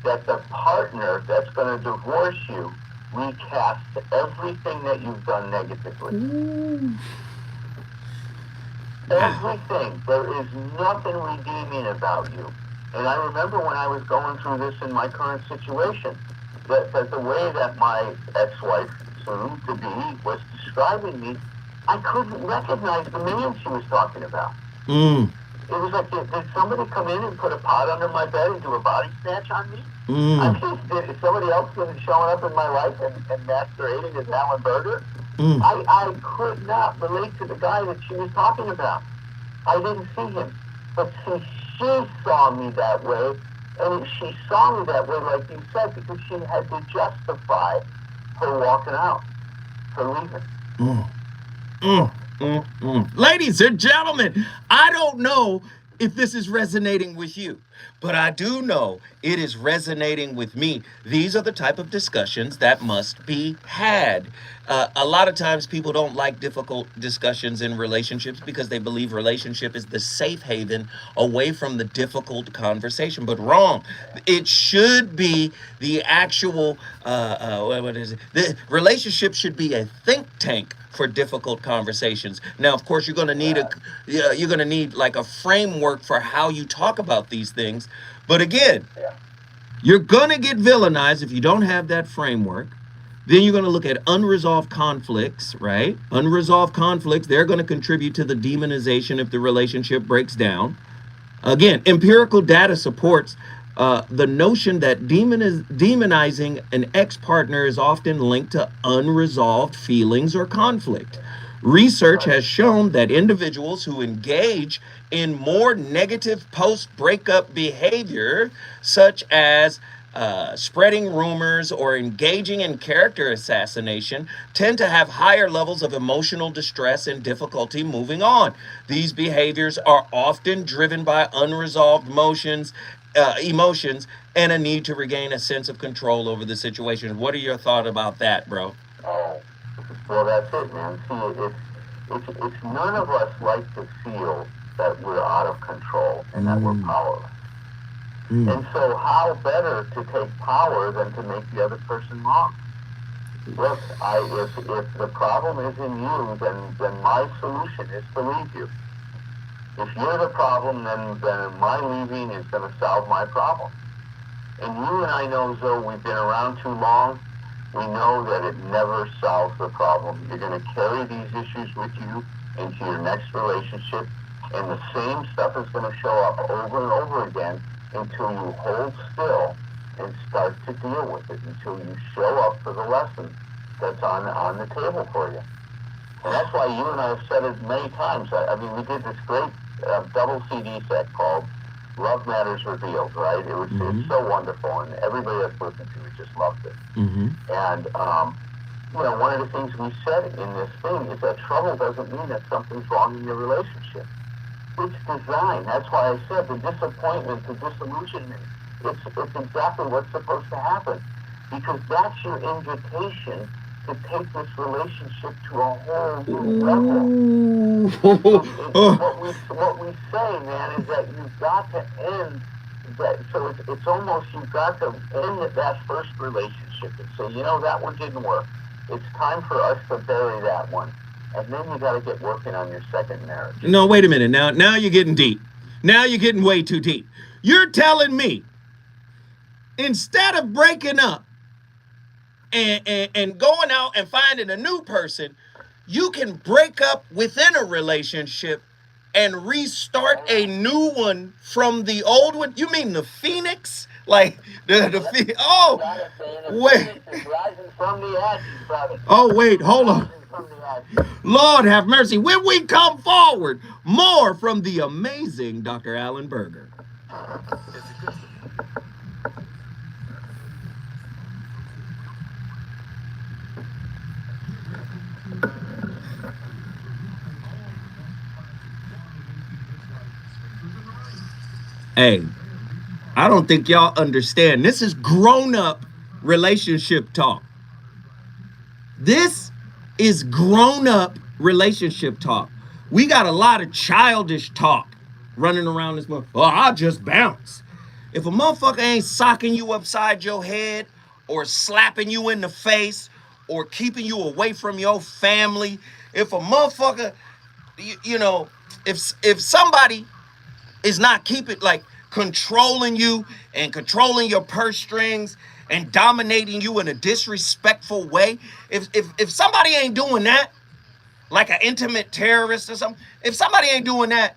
that the partner that's going to divorce you recasts everything that you've done negatively. Everything. There is nothing redeeming about you. And I remember when I was going through this in my current situation, that the way that my ex-wife, soon to be, was describing me, I couldn't recognize the man she was talking about. It was like, did somebody come in and put a pot under my bed and do a body snatch on me? I mean, is somebody else going to showing up in my life and masquerading as Alan Berger? I could not relate to the guy that she was talking about. I didn't see him. But see, she saw me that way, and she saw me that way, like you said, because she had to justify her walking out, her leaving. Ladies and gentlemen, I don't know if this is resonating with you, but I do know it is resonating with me. These are the type of discussions that must be had. A lot of times people don't like difficult discussions in relationships because they believe relationship is the safe haven away from the difficult conversation, but wrong. It should be the actual, what is it? The relationship should be a think tank for difficult conversations. Now, of course, you're going to need like a framework for how you talk about these things. But again, you're going to get villainized if you don't have that framework. Then you're going to look at unresolved conflicts, right? Unresolved conflicts, they're going to contribute to the demonization if the relationship breaks down. Again, empirical data supports the notion that demonizing an ex-partner is often linked to unresolved feelings or conflict. Research has shown that individuals who engage in more negative post-breakup behavior, such as spreading rumors or engaging in character assassination, tend to have higher levels of emotional distress and difficulty moving on. These behaviors are often driven by unresolved emotions and a need to regain a sense of control over the situation. What are your thoughts about that, bro? Oh, well, that's it, man. See, it's none of us like to feel that we're out of control and that we're powerless. And so how better to take power than to make the other person wrong? Look, if the problem is in you, then my solution is to leave you. If you're the problem, then my leaving is going to solve my problem. And you and I know, Zoe, we've been around too long. We know that it never solves the problem. You're going to carry these issues with you into your next relationship, and the same stuff is going to show up over and over again until you hold still and start to deal with it, until you show up for the lesson that's on the table for you. And that's why you and I have said it many times. I mean, we did this great double CD set called Love Matters Revealed, right? It's so wonderful, and everybody that's listened to it just loved it. And, you know, one of the things we said in this thing is that trouble doesn't mean that something's wrong in your relationship. It's design. That's why I said the disappointment, the disillusionment, it's exactly what's supposed to happen. Because that's your invitation to take this relationship to a whole new level. What we say, man, is that you've got to end that. So it's almost, you've got to end that first relationship and say, you know, that one didn't work. It's time for us to bury that one. And then you got to get working on your second marriage. No, wait a minute. Now you're getting deep. Now you're getting way too deep. You're telling me instead of breaking up and going out and finding a new person, you can break up within a relationship and restart a new one from the old one? You mean the Phoenix? Like oh, wait. Oh, wait, hold on. Lord have mercy. When we come forward, more from the amazing Dr. Alan Berger. Hey, I don't think y'all understand. This is grown-up relationship talk. This is grown-up relationship talk. We got a lot of childish talk running around this month. Oh, I'll just bounce. If a motherfucker ain't socking you upside your head or slapping you in the face or keeping you away from your family, if a motherfucker, if somebody is not keeping, like, controlling you and controlling your purse strings and dominating you in a disrespectful way, if somebody ain't doing that, like an intimate terrorist or something, if somebody ain't doing that,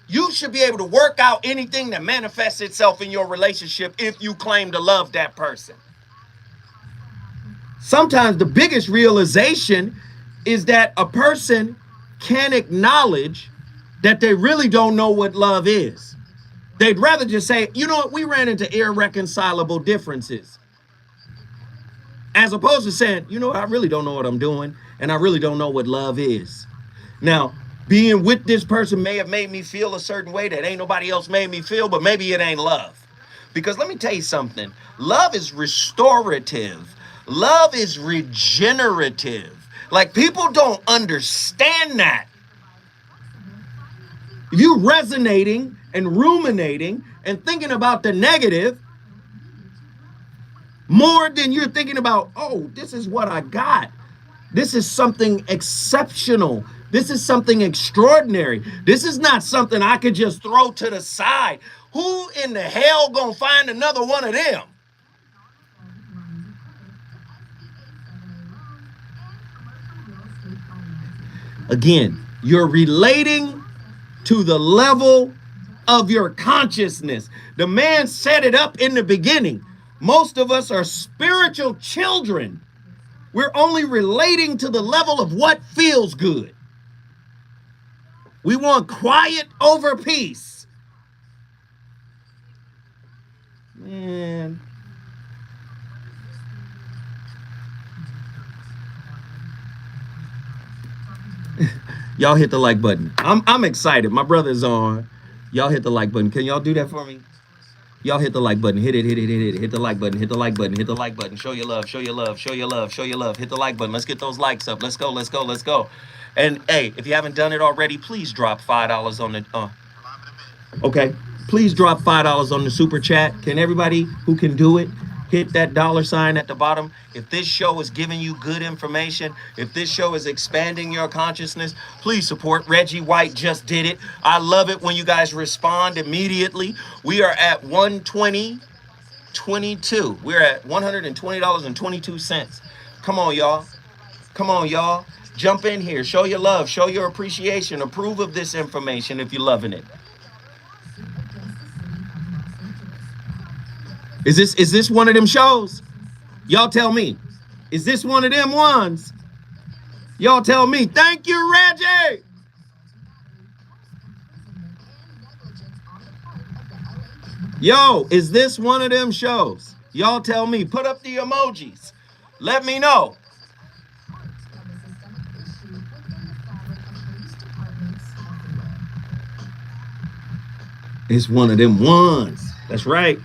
you should be able to work out anything that manifests itself in your relationship if you claim to love that person. Sometimes the biggest realization is that a person can acknowledge that they really don't know what love is. They'd rather just say, you know what, we ran into irreconcilable differences. As opposed to saying, you know, I really don't know what I'm doing, and I really don't know what love is. Now, being with this person may have made me feel a certain way that ain't nobody else made me feel, but maybe it ain't love. Because let me tell you something. Love is restorative. Love is regenerative. Like, people don't understand that. You resonating and ruminating and thinking about the negative more than you're thinking about, oh, this is what I got. This is something exceptional. This is something extraordinary. This is not something I could just throw to the side. Who in the hell gonna find another one of them? Again, you're relating to the level of your consciousness. The man set it up in the beginning. Most of us are spiritual children. We're only relating to the level of what feels good. We want quiet over peace. Man. Y'all hit the like button. I'm excited. My brother's on. Y'all hit the like button. Can y'all do that for me? Y'all hit the like button. Hit it. Hit the like button. Hit the like button. Hit the like button. Show your love. Show your love. Show your love. Show your love. Hit the like button. Let's get those likes up. Let's go. Let's go. Let's go. And hey, if you haven't done it already, please drop $5 on the okay. Please drop $5 on the super chat. Can everybody who can do it hit that $sign at the bottom? If this show is giving you good information, if this show is expanding your consciousness, please support. Reggie White just did it. I love it when you guys respond immediately. We are at $120.22. We're at $120.22. Come on, y'all. Come on, y'all. Jump in here. Show your love. Show your appreciation. Approve of this information if you're loving it. Is this one of them shows? Y'all tell me. Is this one of them ones? Y'all tell me. Thank you, Reggie. Yo, is this one of them shows? Y'all tell me. Put up the emojis. Let me know. It's one of them ones. That's right.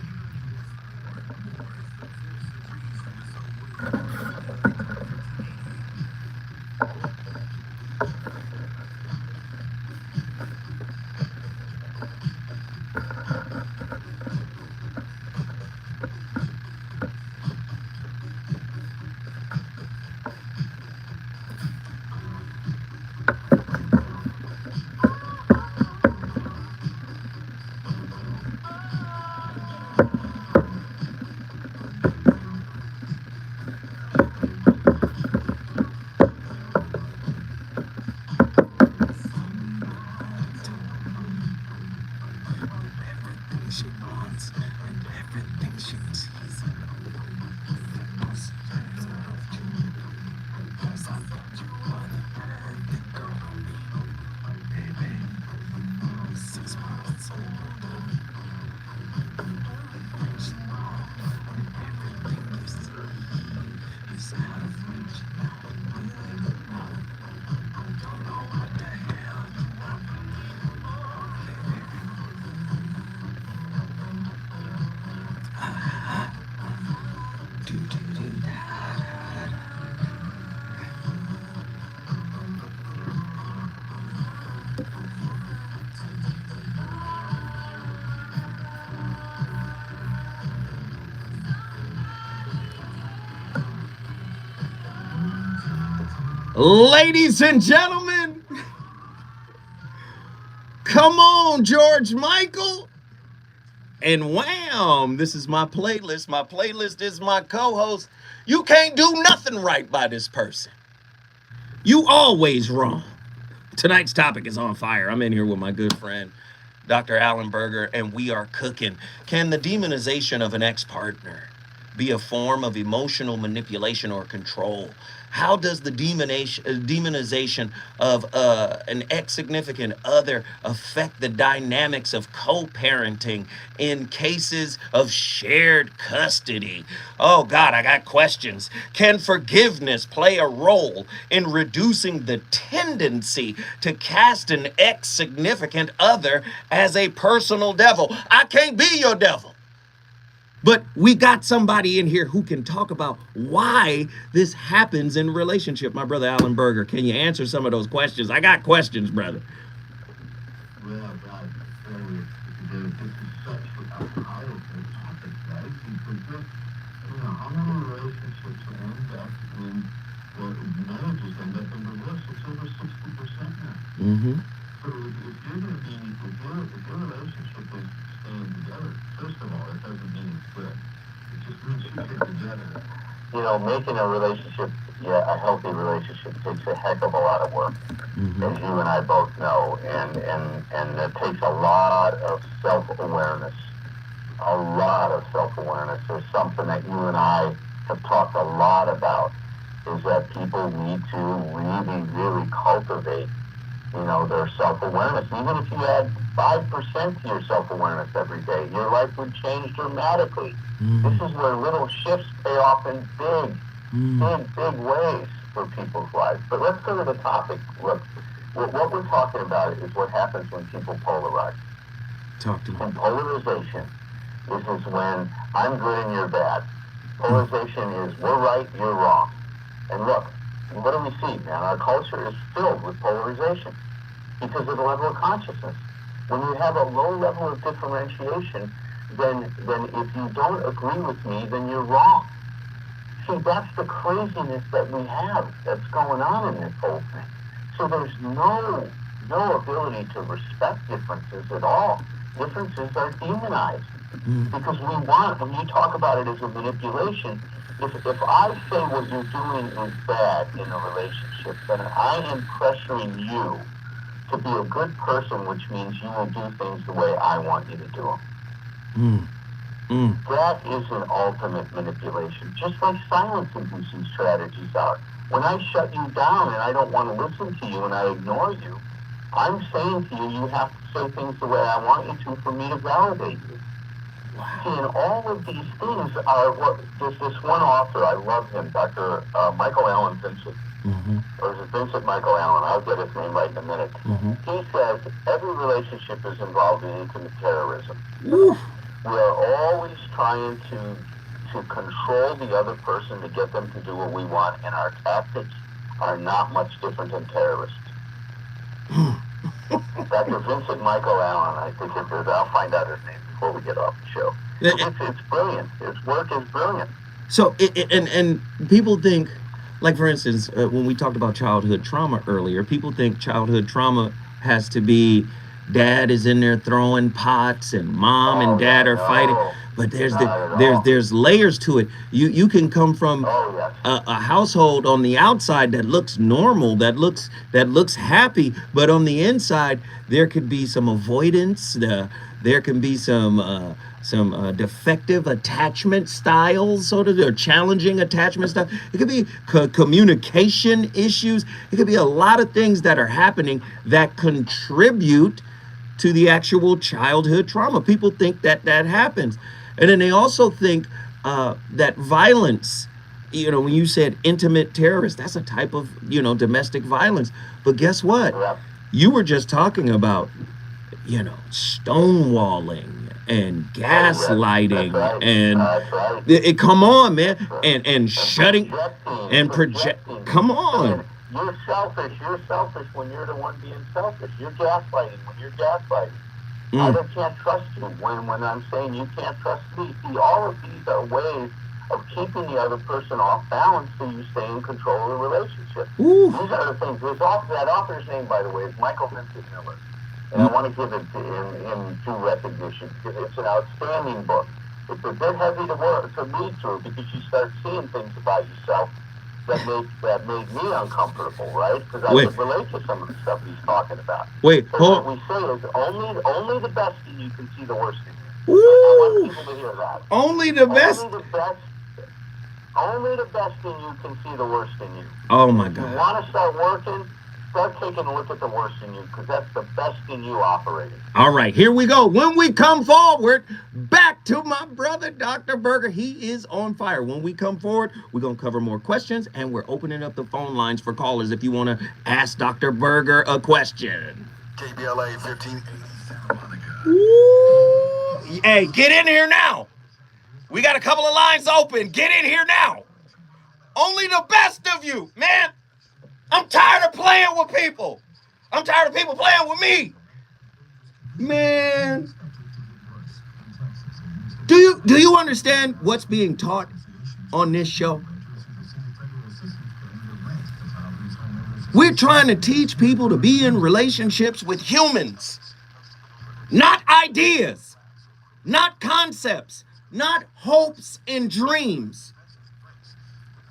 Ladies and gentlemen, come on, George Michael. And wham, this is my playlist. My playlist is my co-host. You can't do nothing right by this person. You always wrong. Tonight's topic is on fire. I'm in here with my good friend, Dr. Alan Berger, and we are cooking. Can the demonization of an ex-partner be a form of emotional manipulation or control? How does the demonization of an ex-significant other affect the dynamics of co-parenting in cases of shared custody? Oh God, I got questions. Can forgiveness play a role in reducing the tendency to cast an ex-significant other as a personal devil? I can't be your devil. But we got somebody in here who can talk about why this happens in relationship. My brother Alan Berger, can you answer some of those questions? I got questions, brother. Well, God, this is such a powerful topic, guys, because how many relationships end up in, marriages end up in divorce? It's over 60% now. Mm-hmm. So if you're going to be, if your relationship is staying together, first of all, it doesn't mean it's good. It just means you get together. Making a relationship, a healthy relationship takes a heck of a lot of work, as you and I both know, and it takes a lot of self-awareness. A lot of self-awareness. There's something that you and I have talked a lot about, is that people need to really, really cultivate their self-awareness. Even if you add 5% to your self-awareness every day, your life would change dramatically. This is where little shifts pay off in big ways for people's lives. But let's go to the topic. Look, what we're talking about is what happens when people polarize. Talk to me. And polarization, this is when I'm good and you're bad. Polarization is we're right, you're wrong. And look, what do we see, man? Our culture is filled with polarization because of the level of consciousness. When you have a low level of differentiation, then if you don't agree with me, then you're wrong. See, that's the craziness that we have that's going on in this whole thing. So there's no ability to respect differences at all. Differences are demonized because we want, when you talk about it as a manipulation, if I say what you're doing is bad in a relationship, then I am pressuring you to be a good person, which means you will do things the way I want you to do them. That is an ultimate manipulation, just like silence-inducing strategies are. When I shut you down and I don't want to listen to you and I ignore you, I'm saying to you, you have to say things the way I want you to for me to validate you. See, and all of these things are there's this one author, I love him, Dr. Michael Allen Vincent. Or is it Vincent Michael Allen? I'll get his name right in a minute. He says every relationship is involved in intimate terrorism. We are always trying to control the other person to get them to do what we want, and our tactics are not much different than terrorists. Dr. Vincent Michael Allen, I think it is. I'll find out his name before we get off the show. It's brilliant. His work is brilliant. So, and people think, like for instance, when we talked about childhood trauma earlier, people think childhood trauma has to be dad is in there throwing pots and mom and dad are fighting. But there's layers to it. You can come from a household on the outside that looks normal, that looks happy, but on the inside there could be some avoidance. There can be some defective attachment styles, sort of, or challenging attachment styles. It could be communication issues. It could be a lot of things that are happening that contribute to the actual childhood trauma. People think that happens. And then they also think that violence, when you said intimate terrorist, that's a type of, domestic violence. But guess what? You were just talking about, stonewalling and gaslighting and come on, man, and shutting and project. Come on. You're selfish when you're the one being selfish. You're gaslighting when you're gaslighting. I can't trust you when I'm saying you can't trust me. See, all of these are ways of keeping the other person off balance so you stay in control of the relationship. Ooh. These are the things. That author's name, by the way, is Michael Vincent Miller. And I want to give it to him due recognition because it's an outstanding book. It's a bit heavy to read through because you start seeing things about yourself that made me uncomfortable, right? Because I could relate to some of the stuff he's talking about. Wait, hold. What we say is only the best in you can see the worst in you. Ooh. I want people to hear that. Only the best. Only the best in you can see the worst in you. Oh my God. If you want to start working, start taking a look at the worst in you because that's the best in you operating. All right, here we go. When we come forward, back to my brother, Dr. Berger. He is on fire. When we come forward, we're going to cover more questions, and we're opening up the phone lines for callers if you want to ask Dr. Berger a question. KBLA 1580 Santa Monica. Ooh. Hey, get in here now. We got a couple of lines open. Get in here now. Only the best of you, man. I'm tired of playing with people. I'm tired of people playing with me. Man. Do you understand what's being taught on this show? We're trying to teach people to be in relationships with humans, not ideas, not concepts, not hopes and dreams.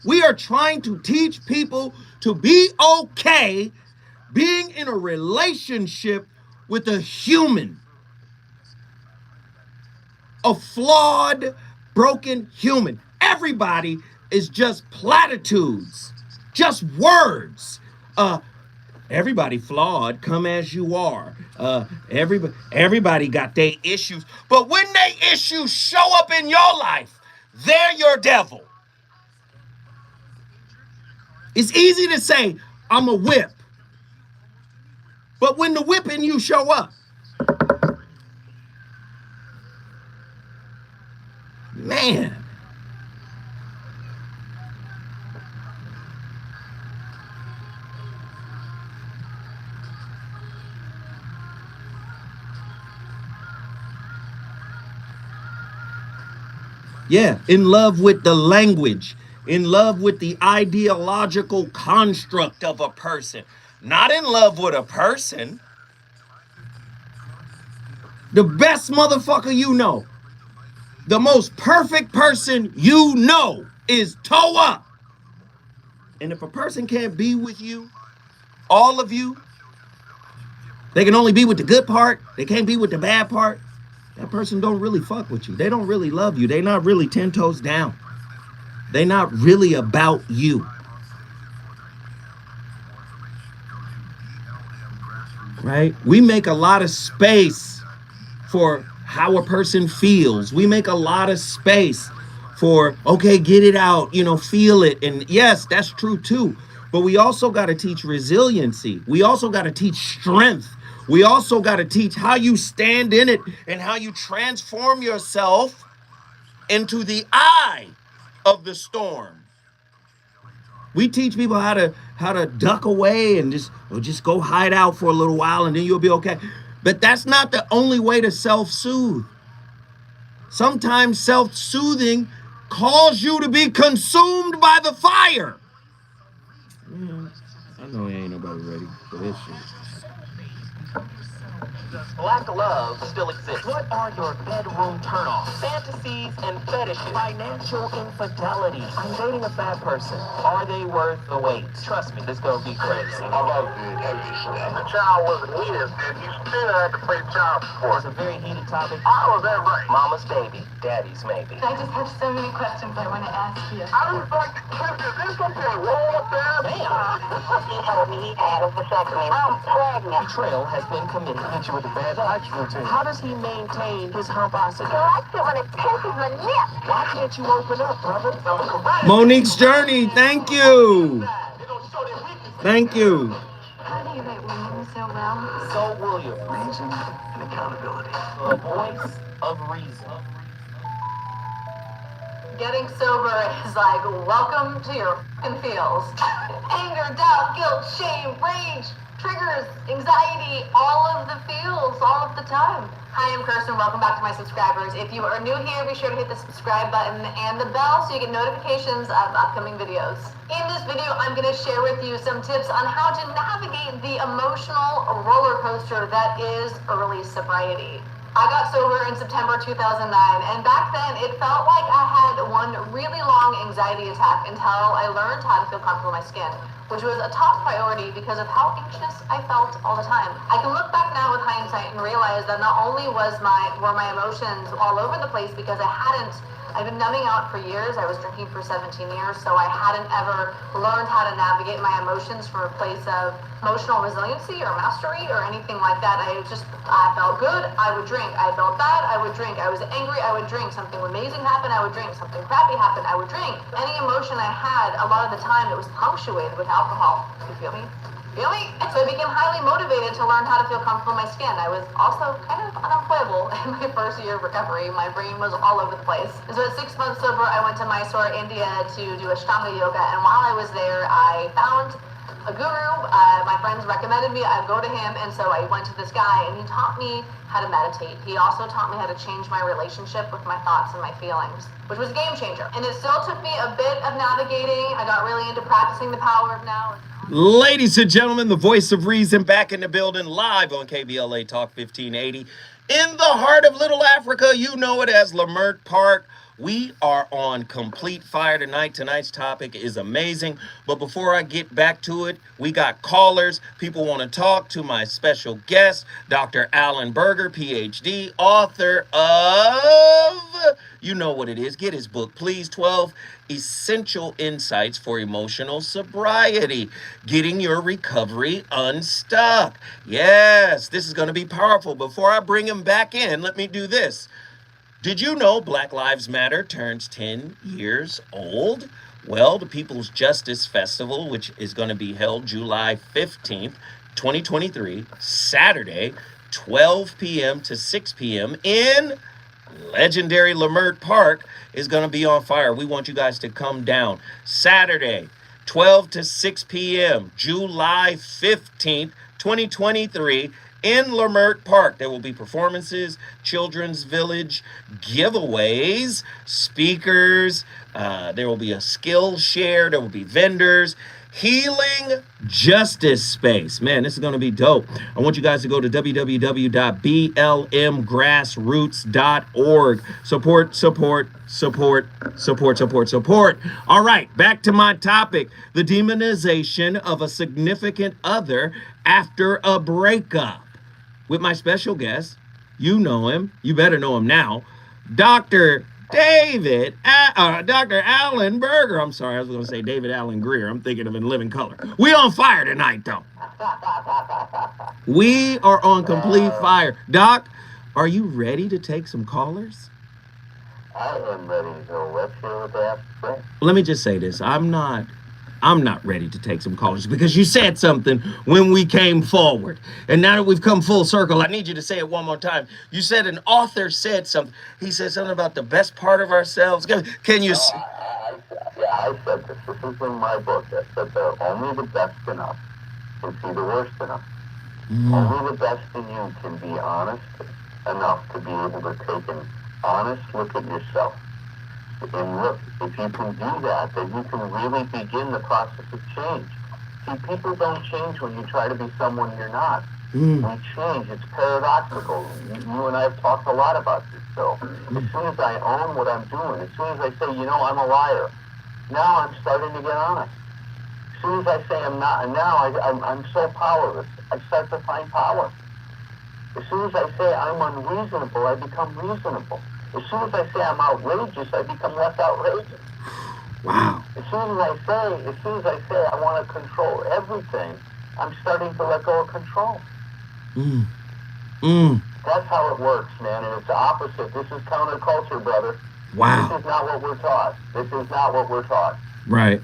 We are trying to teach people to be okay being in a relationship with a human. A flawed, broken human. Everybody is just platitudes, just words. Everybody flawed, come as you are. Everybody got their issues. But when they issues show up in your life, they're your devil. It's easy to say, I'm a whip. But when the whip in you show up, man. Yeah, in love with the language, in love with the ideological construct of a person, not in love with a person. The best motherfucker you know, the most perfect person you know is Toa. And if a person can't be with you, all of you, they can only be with the good part, they can't be with the bad part, that person don't really fuck with you. They don't really love you. They're not really 10 toes down. They're not really about you. Right? We make a lot of space for how a person feels. We make a lot of space for, okay, get it out, feel it. And yes, that's true too. But we also got to teach resiliency. We also got to teach strength. We also got to teach how you stand in it and how you transform yourself into the eye of the storm. We teach people how to duck away and just go hide out for a little while and then you'll be okay. But that's not the only way to self-soothe. Sometimes self-soothing calls you to be consumed by the fire. I know ain't nobody ready for this shit. Black love still exists. What are your bedroom turnoffs? Fantasies and fetishes. Financial infidelity. I'm dating a bad person. Are they worth the wait? Trust me, this gonna be crazy. How about the heavy stuff? The child wasn't his, and you still had to pay child support. It's a very heated topic. Oh, is that right? Mama's baby, daddy's maybe. I just have so many questions I want to ask you. I was like, is this something roll up there? Damn. He told me he had a vasectomy. I'm pregnant. Betrayal has been committed. Hit you with the bad touch routine. How does he maintain his humposity? I like it when it pinches my nip. Why can't you open up, brother? Monique's Journey, thank you. Thank you. How do you write William so well? So William, Reason and accountability. the voice of reason. getting sober is like, welcome to your fucking feels. Anger, doubt, guilt, shame, rage, triggers, anxiety, all of the feels, all of the time. Hi, I'm Kirsten. Welcome back to my subscribers. If you are new here, be sure to hit the subscribe button and the bell so you get notifications of upcoming videos. In this video, I'm going to share with you some tips on how to navigate the emotional roller coaster that is early sobriety. I got sober in September 2009, and back then it felt like I had one really long anxiety attack until I learned how to feel comfortable in my skin, which was a top priority because of how anxious I felt all the time. I can look back now with hindsight and realize that not only were my emotions all over the place because I've been numbing out for years. I was drinking for 17 years, so I hadn't ever learned how to navigate my emotions from a place of emotional resiliency or mastery or anything like that. I felt good, I would drink. I felt bad, I would drink. I was angry, I would drink. Something amazing happened, I would drink. Something crappy happened, I would drink. Any emotion I had, a lot of the time, it was punctuated with alcohol. You feel me? Really? So I became highly motivated to learn how to feel comfortable in my skin. I was also kind of unemployable in my first year of recovery. My brain was all over the place. And so at 6 months sober, I went to Mysore, India to do Ashtanga yoga. And while I was there, I found a guru. My friends recommended me. I go to him. And so I went to this guy and he taught me how to meditate. He also taught me how to change my relationship with my thoughts and my feelings, which was a game changer. And it still took me a bit of navigating. I got really into practicing the power of now. Ladies and gentlemen, the voice of reason back in the building, live on KBLA Talk 1580. In the heart of Little Africa, you know it as Lamert Park. We are on complete fire tonight. Tonight's topic is amazing. But before I get back to it, we got callers. People want to talk to my special guest, Dr. Alan Berger, PhD, author of, you know what it is. Get his book, please. 12 Essential Insights for Emotional Sobriety. Getting your recovery unstuck. Yes, this is going to be powerful. Before I bring him back in, let me do this. Did you know Black Lives Matter turns 10 years old? Well, the People's Justice Festival, which is going to be held July 15th, 2023, Saturday, 12 p.m. to 6 p.m. in legendary Lamert Park, is going to be on fire. We want you guys to come down. Saturday, 12 to 6 p.m., July 15th, 2023, in Lamert Park. There will be performances, Children's Village, giveaways, speakers. There will be a skill share. There will be vendors. Healing Justice Space. Man, this is going to be dope. I want you guys to go to www.blmgrassroots.org. Support, support, support, support, support, support. All right, back to my topic. The demonization of a significant other after a breakup. With my special guest, you know him. You better know him now. Dr. Alan Berger. I'm sorry, I was going to say David Alan Greer. I'm thinking of In Living Color. We on fire tonight, though. We are on complete fire. Doc, are you ready to take some callers? I am ready to go. Let's hear what they have to say. Let me just say this. I'm not ready to take some callers because you said something when we came forward. And now that we've come full circle, I need you to say it one more time. You said an author said something. He said something about the best part of ourselves. Can you... I said this. This is in my book. I said that only the best in us can see the worst in us. Only the best in you can be honest enough to be able to take an honest look at yourself. And look, if you can do that, then you can really begin the process of change. See, people don't change when you try to be someone you're not. We change. It's paradoxical. You and I have talked a lot about this. So as soon as I own what I'm doing, as soon as I say, I'm a liar, now I'm starting to get honest. As soon as I say I'm not, and now I'm so powerless, I start to find power. As soon as I say I'm unreasonable, I become reasonable. As soon as I say I'm outrageous, I become less outrageous. Wow. As soon as I say I want to control everything, I'm starting to let go of control. That's how it works, man, and it's the opposite. This is counterculture, brother. Wow. This is not what we're taught. Right.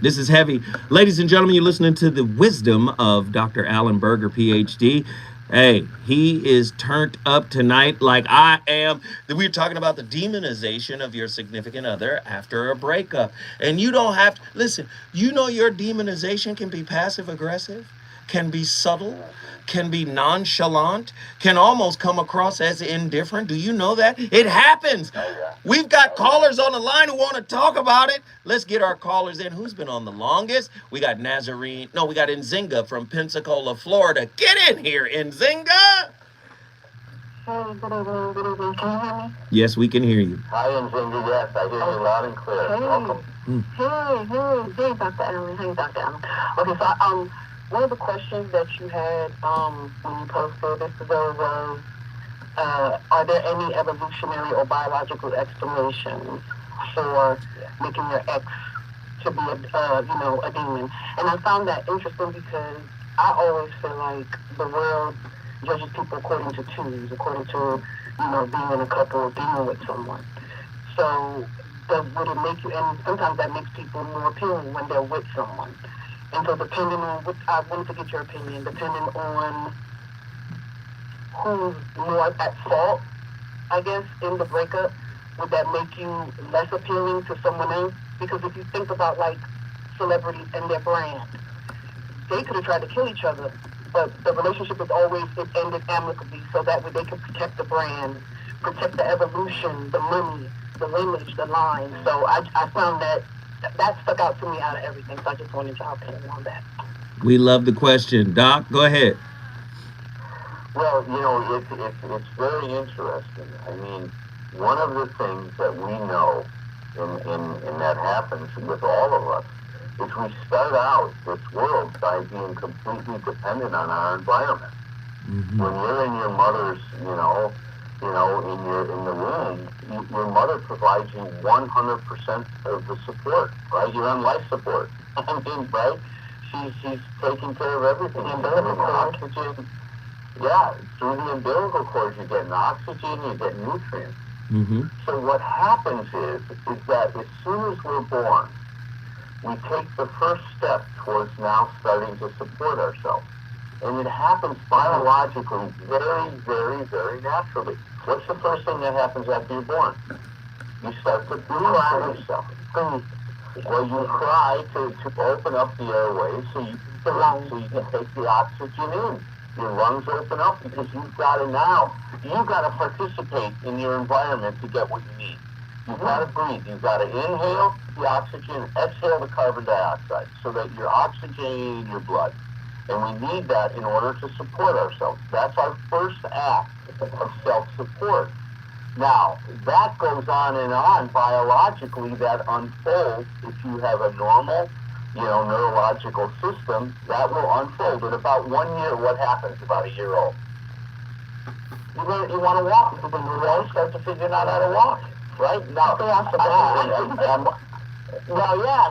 This is heavy. Ladies and gentlemen, you're listening to the wisdom of Dr. Alan Berger, PhD. Hey, he is turned up tonight like I am. We were talking about the demonization of your significant other after a breakup. And you don't have to, listen, you know your demonization can be passive aggressive, can be subtle, can be nonchalant, can almost come across as indifferent. Do you know that? It happens. We've got callers on the line who want to talk about it. Let's get our callers in. Who's been on the longest? We got Nazarene. No, we got Nzinga from Pensacola, Florida. Get in here, Nzinga. Hey, good evening, good evening. Can you hear me? Yes, we can hear you. Hi, Nzinga. Yes, I hear you loud and clear. Hey, Welcome. hey, Dr. Allen. Hey, Dr. Allen. Okay, so one of the questions that you had when you posted this ago was, are there any evolutionary or biological explanations for making your ex to be a demon? And I found that interesting because I always feel like the world judges people according to twos, according to, being in a couple or being with someone. So would it make you, and sometimes that makes people more appealing when they're with someone. And so depending on, I wanted to get your opinion, depending on who's more at fault, I guess, in the breakup, would that make you less appealing to someone else? Because if you think about, like, celebrities and their brand, they could have tried to kill each other, but the relationship is always, it ended amicably, so that way they can protect the brand, protect the evolution, the money, the image, the line. So I found that stuck out to me out of everything, so I just wanted your opinion on that. We love the question. Doc, go ahead. Well, it's very interesting. I mean, one of the things that we know, and that happens with all of us, is we start out this world by being completely dependent on our environment. Mm-hmm. When you're in your mother's, in the womb, your mother provides you 100% of the support, right? You're on life support. I mean, right? She's taking care of everything. Oxygen. Yeah, through the umbilical cord, you're getting oxygen, you're getting nutrients. Mm-hmm. So what happens is that as soon as we're born, we take the first step towards now starting to support ourselves. And it happens biologically very, very, very naturally. What's the first thing that happens after you're born? You start to breathe for yourself. Well, you cry to open up the airways so you can take the oxygen in. Your lungs open up because you've got to participate in your environment to get what you need. You've got to breathe. You've got to inhale the oxygen, exhale the carbon dioxide so that you're oxygenating your blood. And we need that in order to support ourselves. That's our first act of self-support. Now, that goes on biologically, that unfolds. If you have a normal, neurological system, that will unfold. At about 1 year, what happens about a year old? You want to walk. You want to start to figure out how to walk. Right? Now,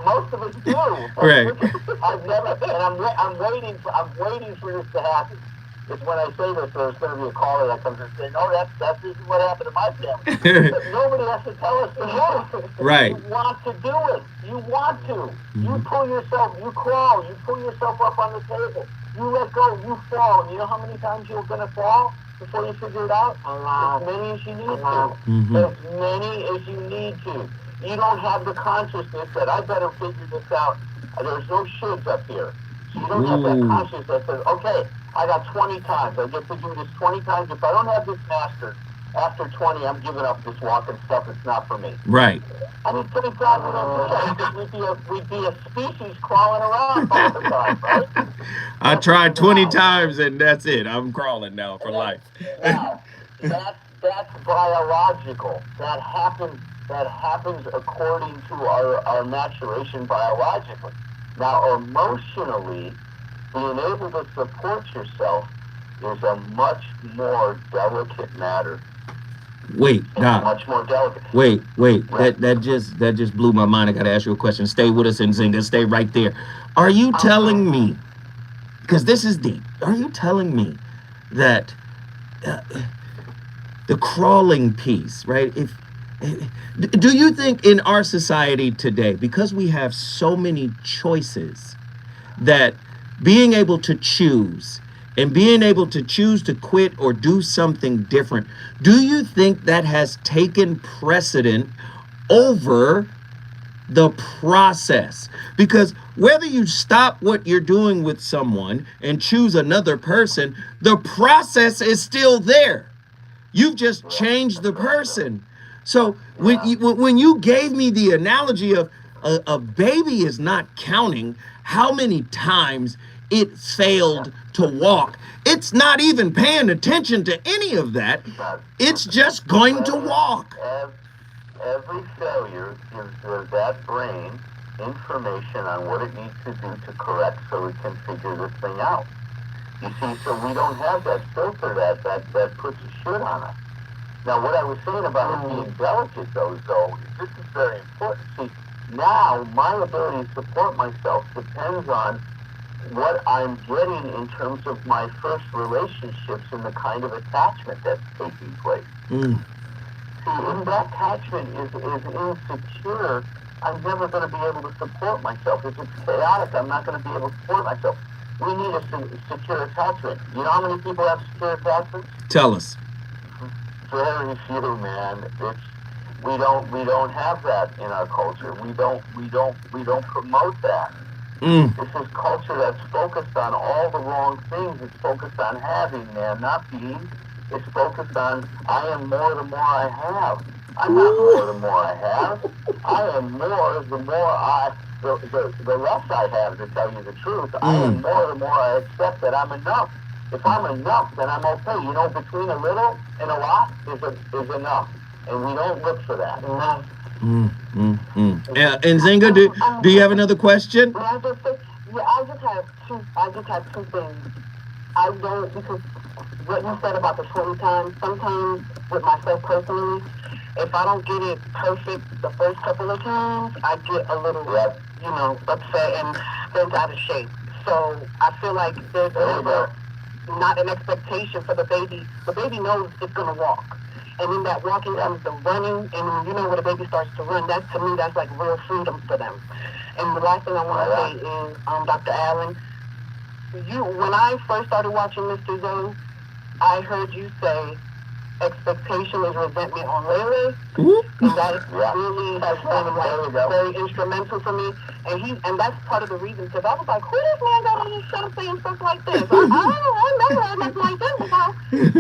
most of us do. Right. I'm waiting for this to happen. It's when I say this, there's going to be a caller that comes and says, "No, this is what happened to my family." But nobody has to tell us the truth. Right. You want to do it. You want to. Mm-hmm. You crawl, you pull yourself up on the table. You let go, you fall. And you know how many times you're going to fall before you figure it out? As many as you need to. Mm-hmm. As many as you need to. You don't have the consciousness that I better figure this out. There's no shoulds up here. So you don't have that consciousness that says, okay, I got 20 times. I get to do this 20 times. If I don't have this mastered, after 20, I'm giving up this walking stuff. It's not for me. Right. I mean, pretty proud of because we'd be a species crawling around all the time, right? I tried 20 times and that's it. I'm crawling now for life. That's biological. That happens according to our maturation biologically. Now, emotionally, being able to support yourself is a much more delicate matter. Wait, Doc. Much more delicate. Wait. That just blew my mind. I gotta ask you a question. Stay with us, Nzinga. Stay right there. Are you telling me, because this is deep, are you telling me that the crawling piece, right? Do you think in our society today, because we have so many choices, that being able to choose and being able to choose to quit or do something different, do you think that has taken precedent over the process? Because whether you stop what you're doing with someone and choose another person, the process is still there. You've just changed the person. So when you gave me the analogy of a baby is not counting how many times it failed to walk, it's not even paying attention to any of that. It's just going to walk. Every failure gives that brain information on what it needs to do to correct so it can figure this thing out. You see, so we don't have that filter that puts a shit on us. Now, what I was saying about it being delicate, though, this is very important. See, now my ability to support myself depends on what I'm getting in terms of my first relationships and the kind of attachment that's taking place. See, if that attachment is insecure, I'm never going to be able to support myself. If it's chaotic, I'm not going to be able to support myself. We need a secure attachment. You know how many people have secure attachments? Tell us. Very few, man. We don't have that in our culture. We don't promote that. This is culture that's focused on all the wrong things. It's focused on having, man, not being. It's focused on I am more the more I have. I'm not more the more I have. I am more the more the less I have, to tell you the truth. I am more the more I accept that I'm enough. If I'm enough, then I'm okay. You know, between a little and a lot is enough. And we don't look for that. And Zinga, do you have another question? I just have two things. I don't, because what you said about the 20 times, sometimes with myself personally, if I don't get it perfect the first couple of times, I get a little, upset and bent out of shape. So I feel like there's never not an expectation for the baby. The baby knows it's going to walk. And in that walking comes the running, and you know when a baby starts to run, that to me, that's like real freedom for them. And the last thing I want to say is, Dr. Allen, when I first started watching Mr. Zone, I heard you say expectation is resentment on Lele, and that really has been like very instrumental for me. And that's part of the reason, because I was like, who this man got on his show saying stuff like this? I never heard nothing like this before.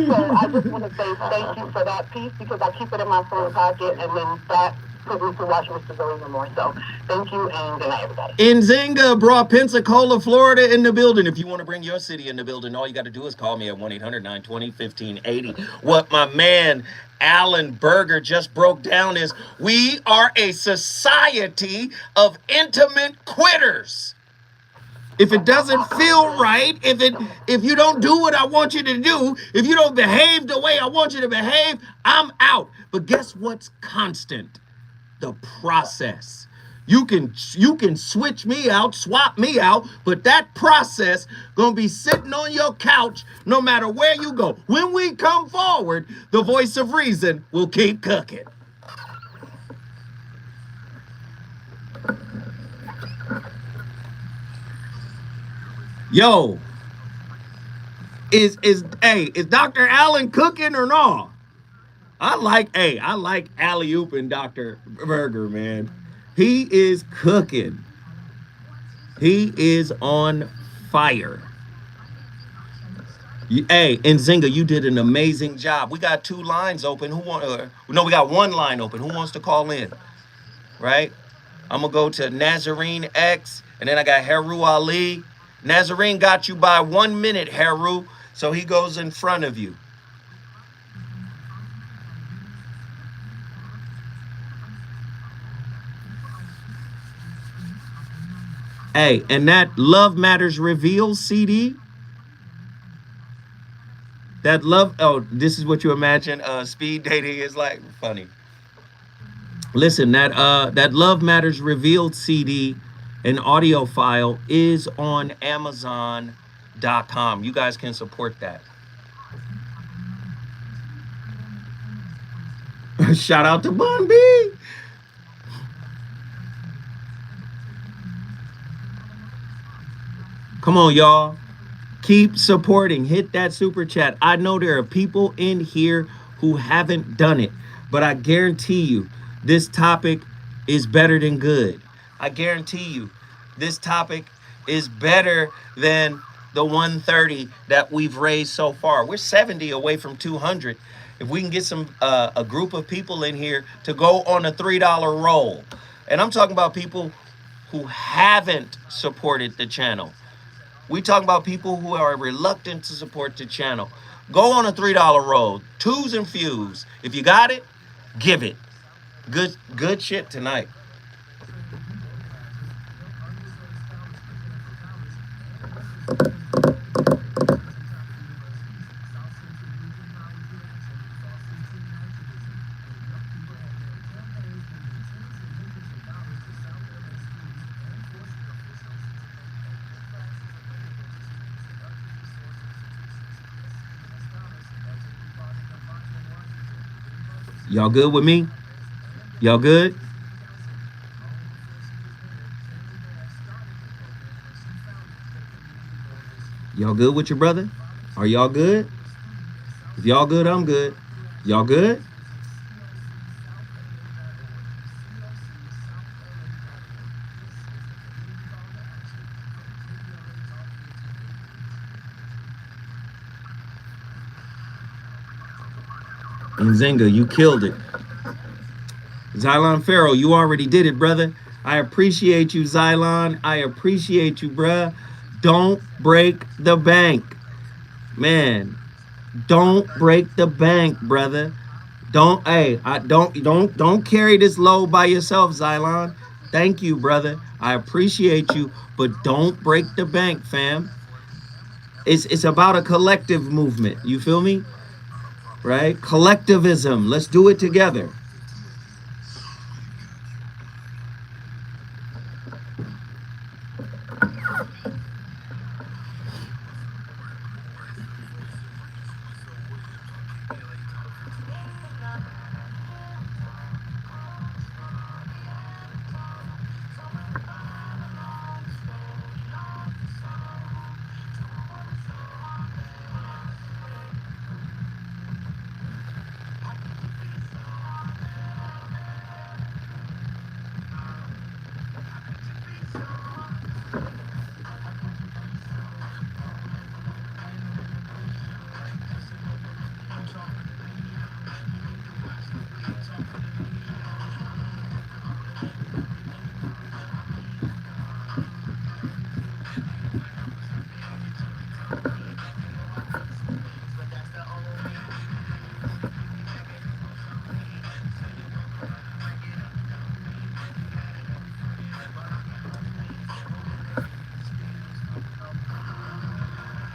So I just want to say thank you for that piece, because I keep it in my phone pocket, and then that put me to watch Mr. Zoe even more. So thank you, and good night, everybody. Nzinga brought Pensacola, Florida in the building. If you want to bring your city in the building, all you got to do is call me at 1-800-920-1580. What my man Alan Berger just broke down is we are a society of intimate quitters. If it doesn't feel right, if you don't do what I want you to do, if you don't behave the way I want you to behave, I'm out. But guess what's constant? The process. You can switch me out, swap me out, but that process gonna be sitting on your couch no matter where you go. When we come forward, the voice of reason will keep cooking. Yo, is Dr. Allen cooking or not? I like alley-oop and Dr. Berger, man. He is cooking. He is on fire. Hey, and Zinga, you did an amazing job. We got 2 lines open. We got 1 line open. Who wants to call in? Right? I'm gonna go to Nazarene X, and then I got Heru Ali. Nazarene got you by 1 minute, Heru, so he goes in front of you. Hey, and that Love Matters Revealed CD, this is what you imagine speed dating is like? Funny. Listen, that Love Matters Revealed CD, an audio file, is on Amazon.com. You guys can support that. Shout out to Bun B. Come on, y'all. Keep supporting. Hit that super chat. I know there are people in here who haven't done it, but I guarantee you this topic is better than good. I guarantee you this topic is better than the 130 that we've raised so far. We're 70 away from 200. If we can get a group of people in here to go on a $3 roll, and I'm talking about people who haven't supported the channel. We talk about people who are reluctant to support the channel. Go on a $3 roll, twos and fews. If you got it, give it. Good shit tonight. Y'all good with me? Y'all good? Y'all good with your brother? Are y'all good? If y'all good, I'm good. Y'all good? And Zenga, you killed it. Xylon Pharaoh, you already did it, brother. I appreciate you, Xylon. I appreciate you, bruh. Don't break the bank. Man, don't break the bank, brother. Don't carry this load by yourself, Xylon. Thank you, brother. I appreciate you, but don't break the bank, fam. It's about a collective movement. You feel me? Right? Collectivism. Let's do it together.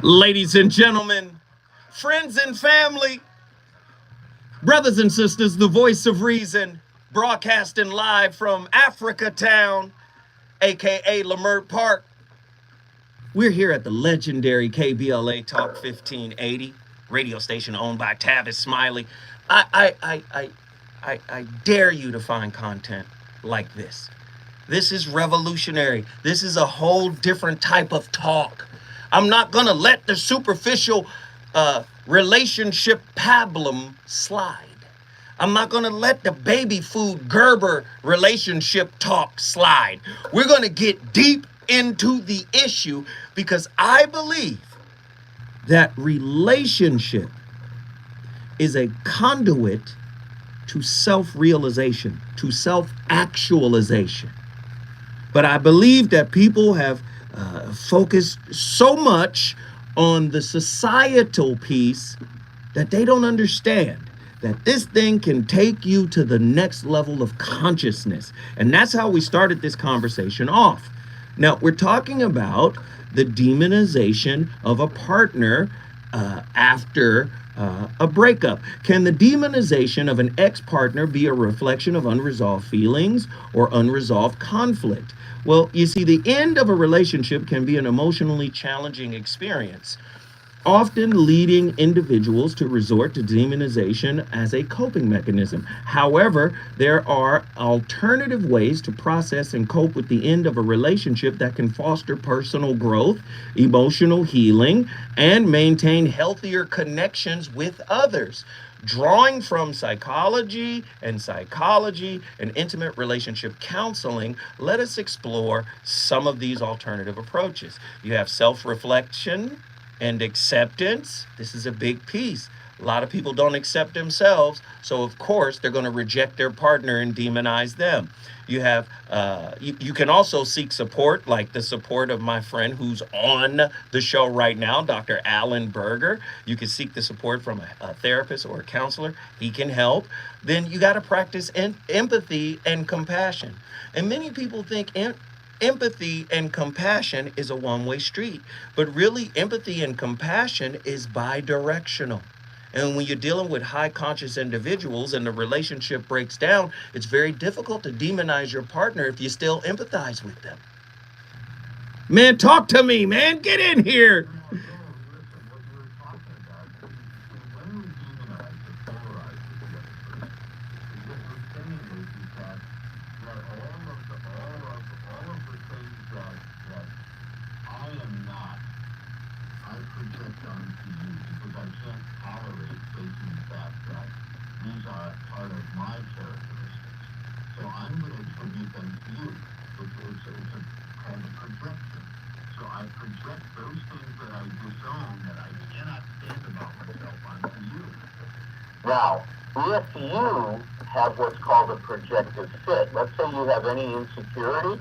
Ladies and gentlemen, friends and family, brothers and sisters, the voice of reason, broadcasting live from Africa Town, aka Lamert Park. We're here at the legendary KBLA Talk 1580, radio station owned by Tavis Smiley. I dare you to find content like this. This is revolutionary. This is a whole different type of talk. I'm not gonna let the superficial relationship pablum slide. I'm not gonna let the baby food Gerber relationship talk slide. We're gonna get deep into the issue because I believe that relationship is a conduit to self-realization, to self-actualization. But I believe that people have focused so much on the societal piece that they don't understand that this thing can take you to the next level of consciousness. And that's how we started this conversation off. Now, we're talking about the demonization of a partner after a breakup. Can the demonization of an ex-partner be a reflection of unresolved feelings or unresolved conflict? Well, you see, the end of a relationship can be an emotionally challenging experience. often leading individuals to resort to demonization as a coping mechanism. However, there are alternative ways to process and cope with the end of a relationship that can foster personal growth, emotional healing, and maintain healthier connections with others. Drawing from psychology and intimate relationship counseling, let us explore some of these alternative approaches. You have self-reflection and acceptance. This is a big piece. A lot of people don't accept themselves, so of course they're going to reject their partner and demonize them. You have you can also seek support, like the support of my friend who's on the show right now, Dr. Alan Berger. You can seek the support from a therapist or a counselor. He can help. Then you got to practice empathy and compassion. And many people think empathy and compassion is a one-way street, but really empathy and compassion is bi-directional. And when you're dealing with high conscious individuals and the relationship breaks down, it's very difficult to demonize your partner if you still empathize with them. Man, talk to me, man. Get in here. Now, if you have what's called a projective fit, let's say you have any insecurity,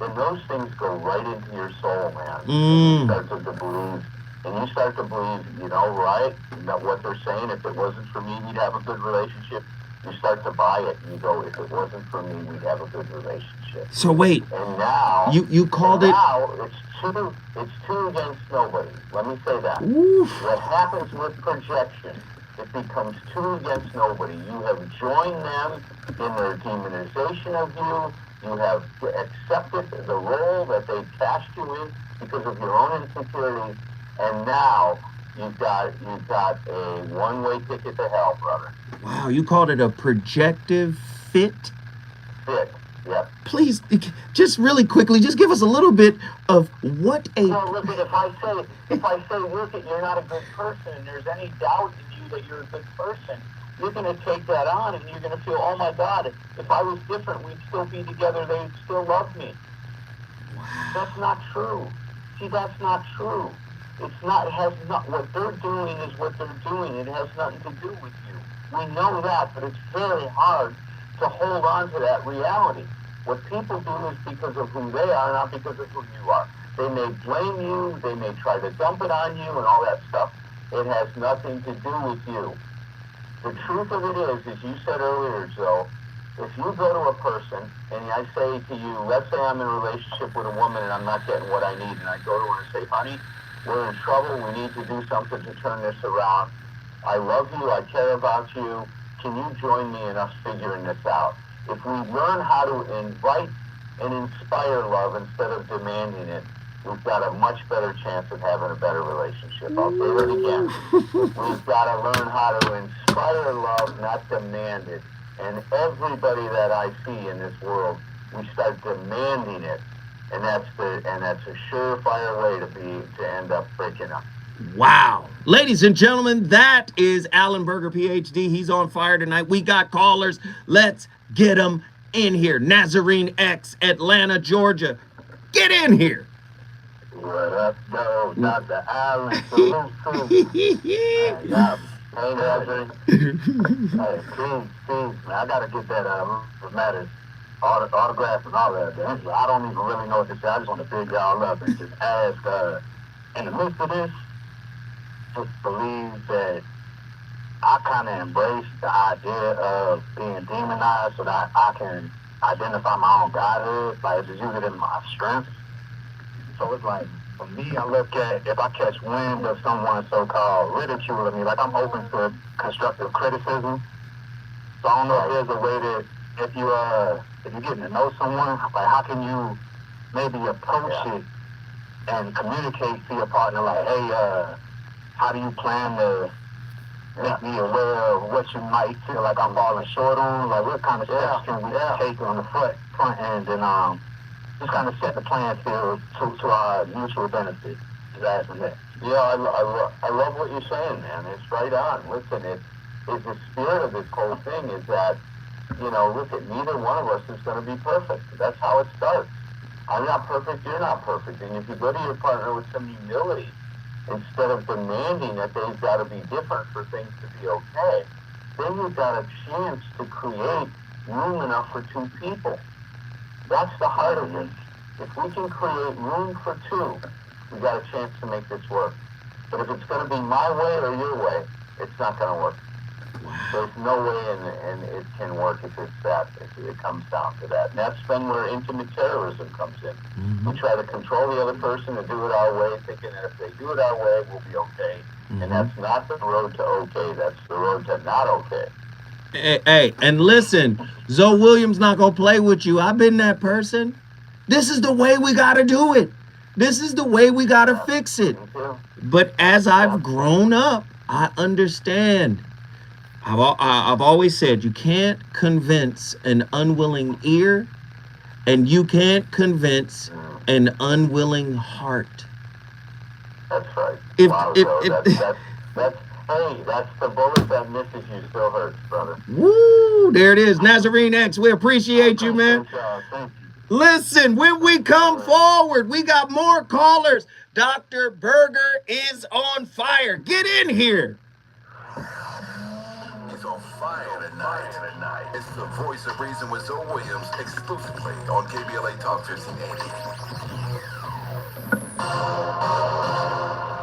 then those things go right into your soul, man. You start to believe, and you start to believe, right, that what they're saying, if it wasn't for me, we'd have a good relationship. You start to buy it, and you go, if it wasn't for me, we'd have a good relationship. So wait, and now you called it. Now it's two against nobody. Let me say that. Oof. What happens with projection? It becomes two against nobody. You have joined them in their demonization of you. You have accepted the role that they cast you in because of your own insecurities, and now you've got a one-way ticket to hell, brother. Wow, you called it a projective fit? Fit, yep. Please, just really quickly, just give us a little bit of what a... Well, look, if I say, look, you're not a good person, and there's any doubt in you that you're a good person, you're going to take that on, and you're going to feel, oh my God, if I was different, we'd still be together, they'd still love me. Wow. That's not true. See, that's not true. What they're doing is what they're doing. It has nothing to do with you. We know that, but it's very hard to hold on to that reality. What people do is because of who they are, not because of who you are. They may blame you, they may try to dump it on you and all that stuff. It has nothing to do with you. The truth of it is, as you said earlier, Joe, if you go to a person and I say to you, let's say I'm in a relationship with a woman and I'm not getting what I need, and I go to her and say, honey, we're in trouble, we need to do something to turn this around. I love you, I care about you, can you join me in us figuring this out? If we learn how to invite and inspire love instead of demanding it, we've got a much better chance of having a better relationship. I'll say that again. We've got to learn how to inspire love, not demand it. And everybody that I see in this world, we start demanding it, and that's a surefire way to end up breaking up. Wow. Ladies and gentlemen, that is Alan Berger, PhD. He's on fire tonight. We got callers. Let's get them in here. Nazarene X, Atlanta, Georgia. Get in here. What up, though? Dr. Alan. Hey, Nazarene. Hey, please, man. I got to get that matters autograph and all that. I don't even really know what to say. I just want to big y'all up and just ask, in the midst of this, just believe that I kind of embrace the idea of being demonized so that I can identify my own godhood, like just use it in my strength. So it's like, for me, I look at, if I catch wind of someone so-called ridiculing me, like I'm open to constructive criticism. So I don't know if there's a way that if you're getting to know someone, like how can you maybe approach it and communicate to your partner like, hey, how do you plan to make me aware of what you might feel like I'm falling short on? Like, what kind of steps can we take on the front end and just kind of set the playing field to our mutual benefit? Yeah, I love what you're saying, man. It's right on. Listen, it's the spirit of this whole thing is that, you know, look, at neither one of us is going to be perfect. That's how it starts. I'm not perfect, you're not perfect. And if you go to your partner with some humility, instead of demanding that they've got to be different for things to be okay, then you've got a chance to create room enough for two people. That's the heart of it. If we can create room for two, we got a chance to make this work. But if it's going to be my way or your way, it's not going to work. There's no way and it can work if it comes down to that. And that's then where intimate terrorism comes in. Mm-hmm. We try to control the other person and do it our way, thinking that if they do it our way, we'll be okay. Mm-hmm. And that's not the road to okay. That's the road to not okay. Hey, and listen, Zoe Williams not going to play with you. I've been that person. This is the way we got to do it. This is the way we got to fix it. But as I've grown up, I understand. I've always said you can't convince an unwilling ear, and you can't convince an unwilling heart. That's right. That's the bullet that misses you still hurts, brother. Woo! There it is. Nazarene X, we appreciate you, man. Thank you. Listen, when we come forward, we got more callers. Dr. Berger is on fire. Get in here. He's on fire tonight. It's the voice of reason with Zoe Williams, exclusively on KBLA Talk 1580.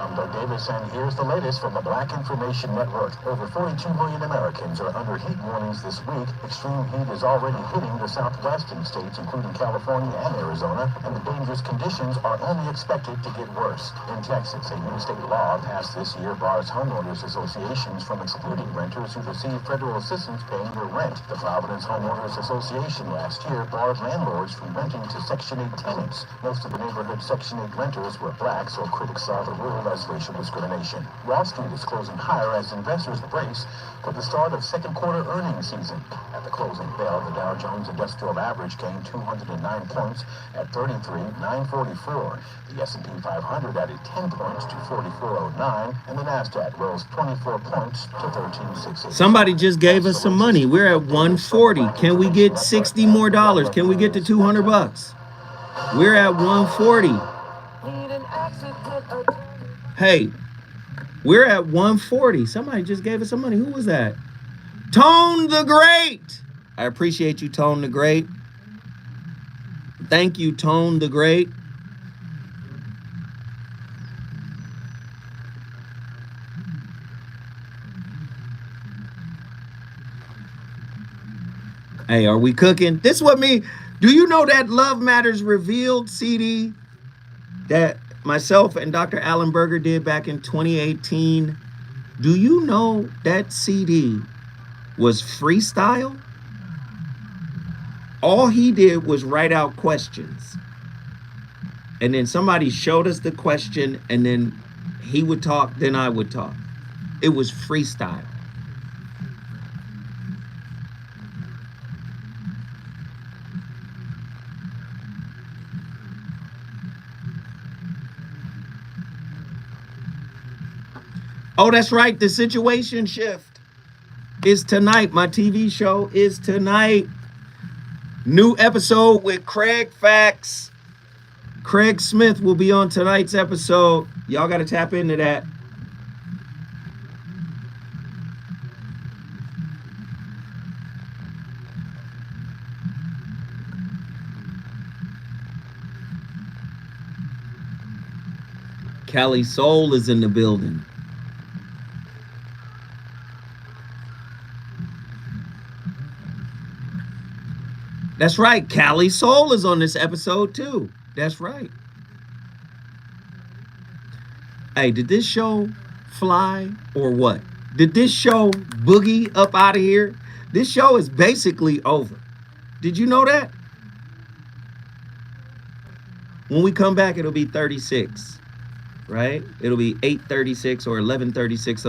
I'm Doug Davis, and here's the latest from the Black Information Network. Over 42 million Americans are under heat warnings this week. Extreme heat is already hitting the southwestern states, including California and Arizona, and the dangerous conditions are only expected to get worse. In Texas, a new state law passed this year bars homeowners associations from excluding renters who receive federal assistance paying their rent. The Providence Homeowners Association last year barred landlords from renting to Section 8 tenants. Most of the neighborhood Section 8 renters were black, so critics saw the rule as racial discrimination. Wall Street is closing higher as investors brace for the start of second quarter earnings season. At the closing bell, the Dow Jones Industrial Average gained 209 points at 33,944. The S&P 500 added 10 points to 4409, and the Nasdaq rose 24 points to 1360. Somebody just gave us some money. We're at 140. Can we get 60 more dollars? Can we get to 200 bucks? We're at 140. Hey, we're at 140. Somebody just gave us some money. Who was that? Tone the Great. I appreciate you, Tone the Great. Thank you, Tone the Great. Hey, are we cooking? This is what me. Do you know that Love Matters Revealed CD that myself and Dr. Alan Berger did back in 2018? Do you know that CD was freestyle? All he did was write out questions. And then somebody showed us the question, and then he would talk, then I would talk. It was freestyle. Oh, that's right. The Situation Shift is tonight. My TV show is tonight. New episode with Craig Fax. Craig Smith will be on tonight's episode. Y'all got to tap into that. Cali Soul is in the building. That's right. Cali Soul is on this episode too. That's right. Hey, did this show fly or what? Did this show boogie up out of here? This show is basically over. Did you know that? When we come back, it'll be 36. right? It'll be 8:36 or 11:36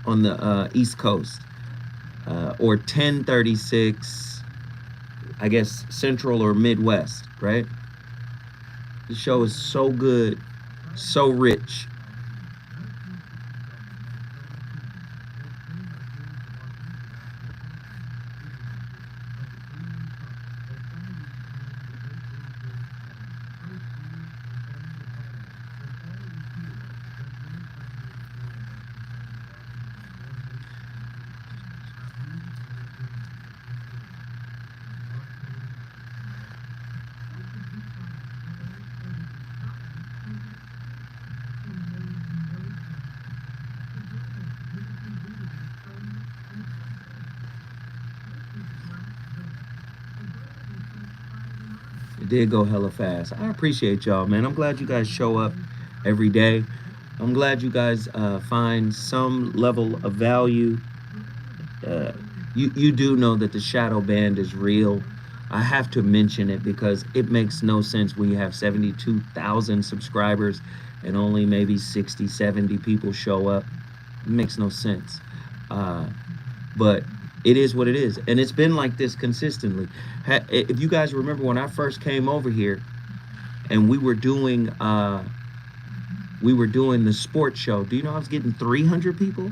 on the East Coast, or 10:36, I guess, Central or Midwest, right? The show is so good, so rich. It did go hella fast. I appreciate y'all, man. I'm glad you guys show up every day. I'm glad you guys find some level of value. You do know that the shadow band is real. I have to mention it because it makes no sense when you have 72,000 subscribers and only maybe 60, 70 people show up. It makes no sense. But it is what it is. And it's been like this consistently. If you guys remember when I first came over here and we were doing the sports show, do you know I was getting 300 people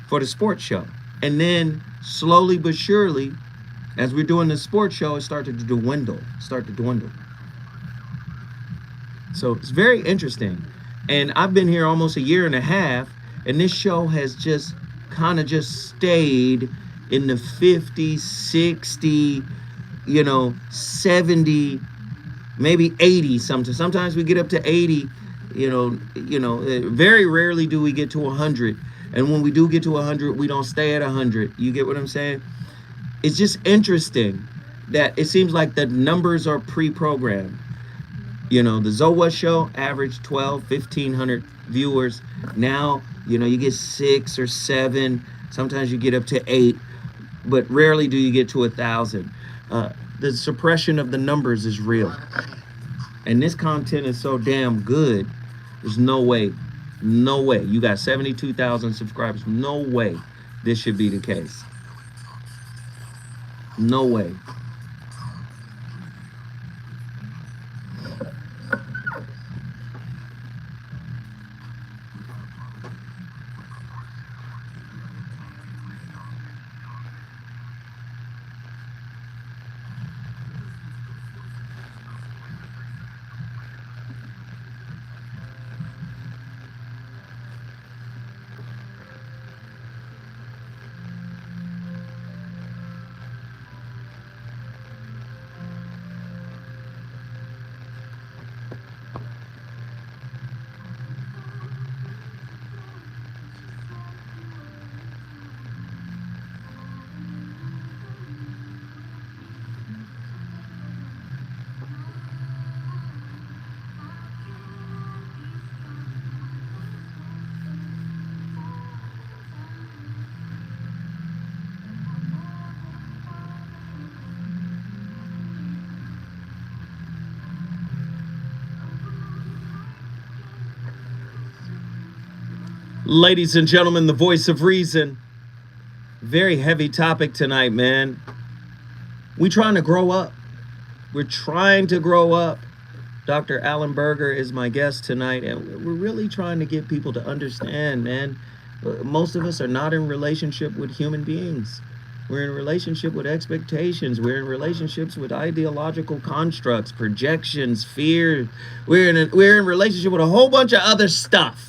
for the sports show? And then slowly but surely, as we're doing the sports show, it started to dwindle. So it's very interesting. And I've been here almost a year and a half, and this show has just kind of just stayed in the 50, 60, 70, maybe 80 sometimes. Sometimes we get up to 80, very rarely do we get to 100. And when we do get to 100, we don't stay at 100. You get what I'm saying? It's just interesting that it seems like the numbers are pre-programmed. The Zoa show averaged 1,500 viewers. Now, you get 6 or 7. Sometimes you get up to 8, but rarely do you get to 1,000. The suppression of the numbers is real. And this content is so damn good. There's no way. You got 72,000 subscribers. No way this should be the case. No way. Ladies and gentlemen, the voice of reason. Very heavy topic tonight, man. We're trying to grow up. Dr. Alan Berger is my guest tonight, and we're really trying to get people to understand, man. Most of us are not in relationship with human beings. We're in a relationship with expectations. We're in relationships with ideological constructs, projections, fear. We're in relationship with a whole bunch of other stuff.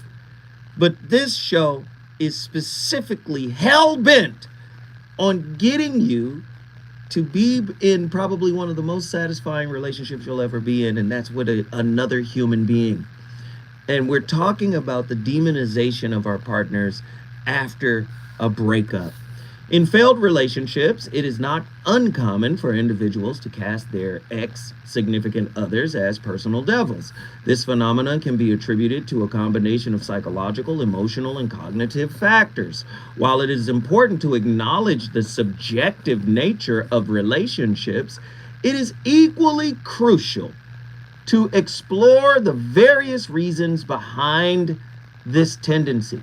But this show is specifically hell-bent on getting you to be in probably one of the most satisfying relationships you'll ever be in, and that's with another human being. And we're talking about the demonization of our partners after a breakup. In failed relationships, it is not uncommon for individuals to cast their ex-significant others as personal devils. This phenomenon can be attributed to a combination of psychological, emotional, and cognitive factors. While it is important to acknowledge the subjective nature of relationships, it is equally crucial to explore the various reasons behind this tendency.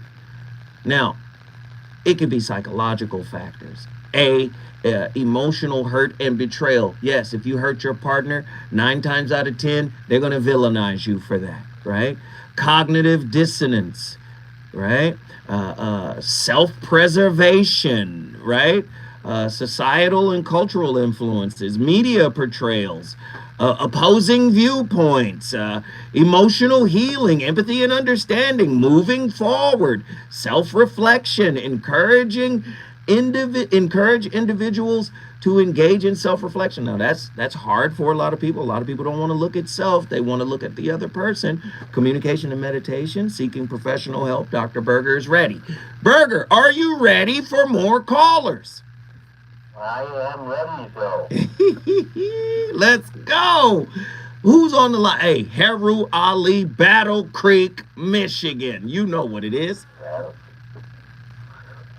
Now, it could be psychological factors. Emotional hurt and betrayal. Yes, if you hurt your partner, 9 times out of 10, they're going to villainize you for that, right? Cognitive dissonance, right? Self-preservation, right? Societal and cultural influences, media portrayals, opposing viewpoints, emotional healing, empathy and understanding, moving forward, self-reflection, encourage individuals to engage in self-reflection. Now that's hard for a lot of people. A lot of people don't want to look at self. They want to look at the other person. Communication and meditation, seeking professional help. Dr. Berger is ready. Berger, are you ready for more callers? I am ready, Joe. Let's go. Who's on the line? Hey, Heru Ali, Battle Creek, Michigan. You know what it is.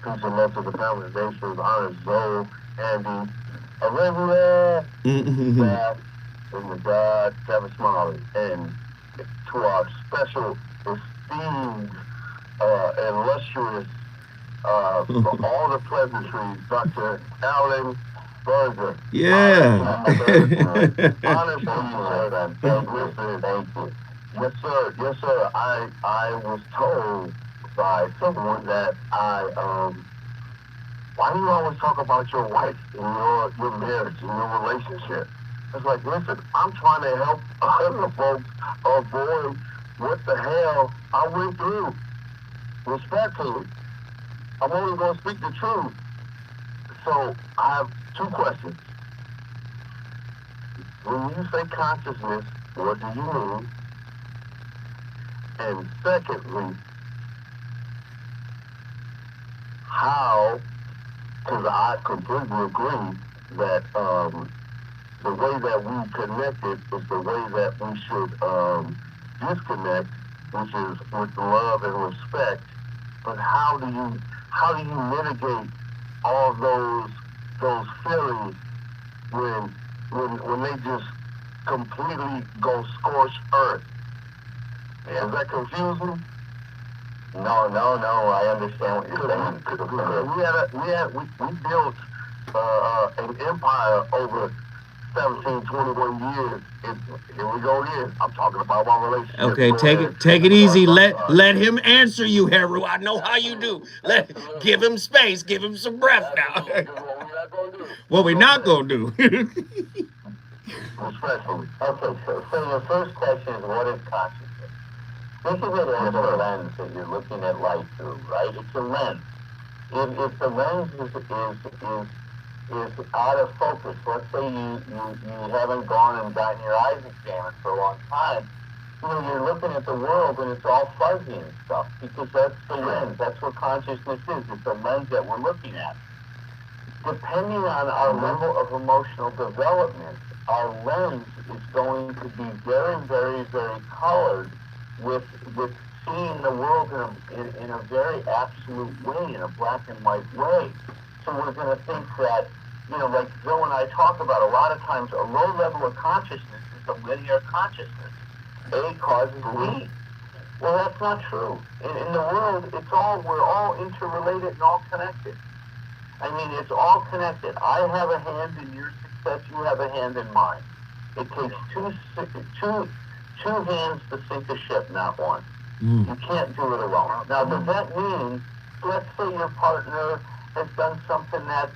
Peace and love to the conversation. Unresolved, Andy, Olivia, Zach, and the God, Kevin Smiley, and to our special, esteemed, illustrious, for all the pleasantries, Dr. Alan Berger. Yeah. Honestly, sir, thank you. Yes, sir. Yes, sir. I was told by someone that why do you always talk about your wife and your marriage and your relationship? It's like, listen, I'm trying to help other folks avoid what the hell I went through. Respectfully, I'm only going to speak the truth. So I have 2 questions. When you say consciousness, what do you mean? And secondly, how, because I completely agree that the way that we connected is the way that we should disconnect, which is with love and respect. But how do you mitigate all those feelings when they just completely go scorched earth? Is that confusing? No, I understand what you're saying. We built an empire over 17, 21 years. Here we go again. I'm talking about my relationship. Okay, take it easy. Let him answer you, Heru. I know how you do. Give him space. Give him some breath now. What we're not gonna do. Respectfully. Okay, so your first question is, what is consciousness? Think of it as a lens that you're looking at life through, right? It's a lens. If the lens is out of focus, let's say you haven't gone and gotten your eyes examined for a long time, you're looking at the world and it's all fuzzy and stuff, because that's the lens. That's what consciousness is. It's the lens that we're looking at. Depending on our level of emotional development, our lens is going to be very, very, very colored with seeing the world in a very absolute way, in a black and white way. So we're going to think that, like Joe and I talk about, a lot of times a low level of consciousness is a linear consciousness. A causes B. Well, that's not true. In the world, we're all interrelated and all connected. I mean, it's all connected. I have a hand in your success, you have a hand in mine. It takes two hands to sink a ship, not one. You can't do it alone. Now, does that mean, let's say your partner has done something that's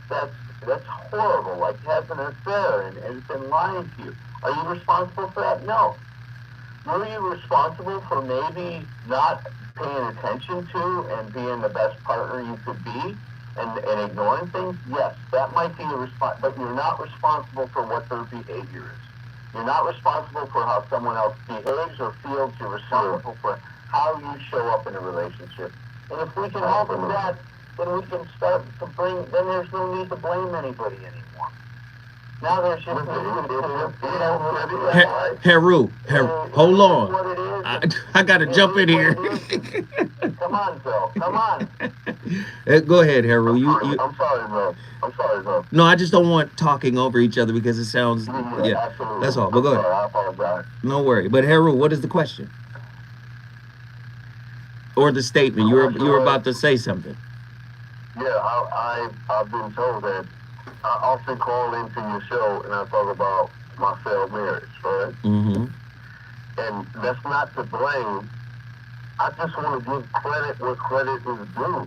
horrible, like has an affair and has been lying to you? Are you responsible for that? No. Were you responsible for maybe not paying attention to and being the best partner you could be and ignoring things? Yes, that might be a response, but you're not responsible for what their behavior is. You're not responsible for how someone else behaves or feels. You're responsible for how you show up in a relationship. And if we can help with that, then we can start to then there's no need to blame anybody anymore. Now there's just Heru, hold on. What it is, I gotta jump in here. Come on, Phil. Come on. Go ahead, Harold. I'm sorry, bro. I'm sorry, bro. No, I just don't want talking over each other because it sounds. Yeah, absolutely. that's all. But go ahead. I apologize. No worry. But Harold, what is the question? Or the statement? You were about to say something. Yeah, I've been told that I often call into your show and I talk about my failed marriage, right? Mm-hmm. And that's not to blame. I just want to give credit where credit is due.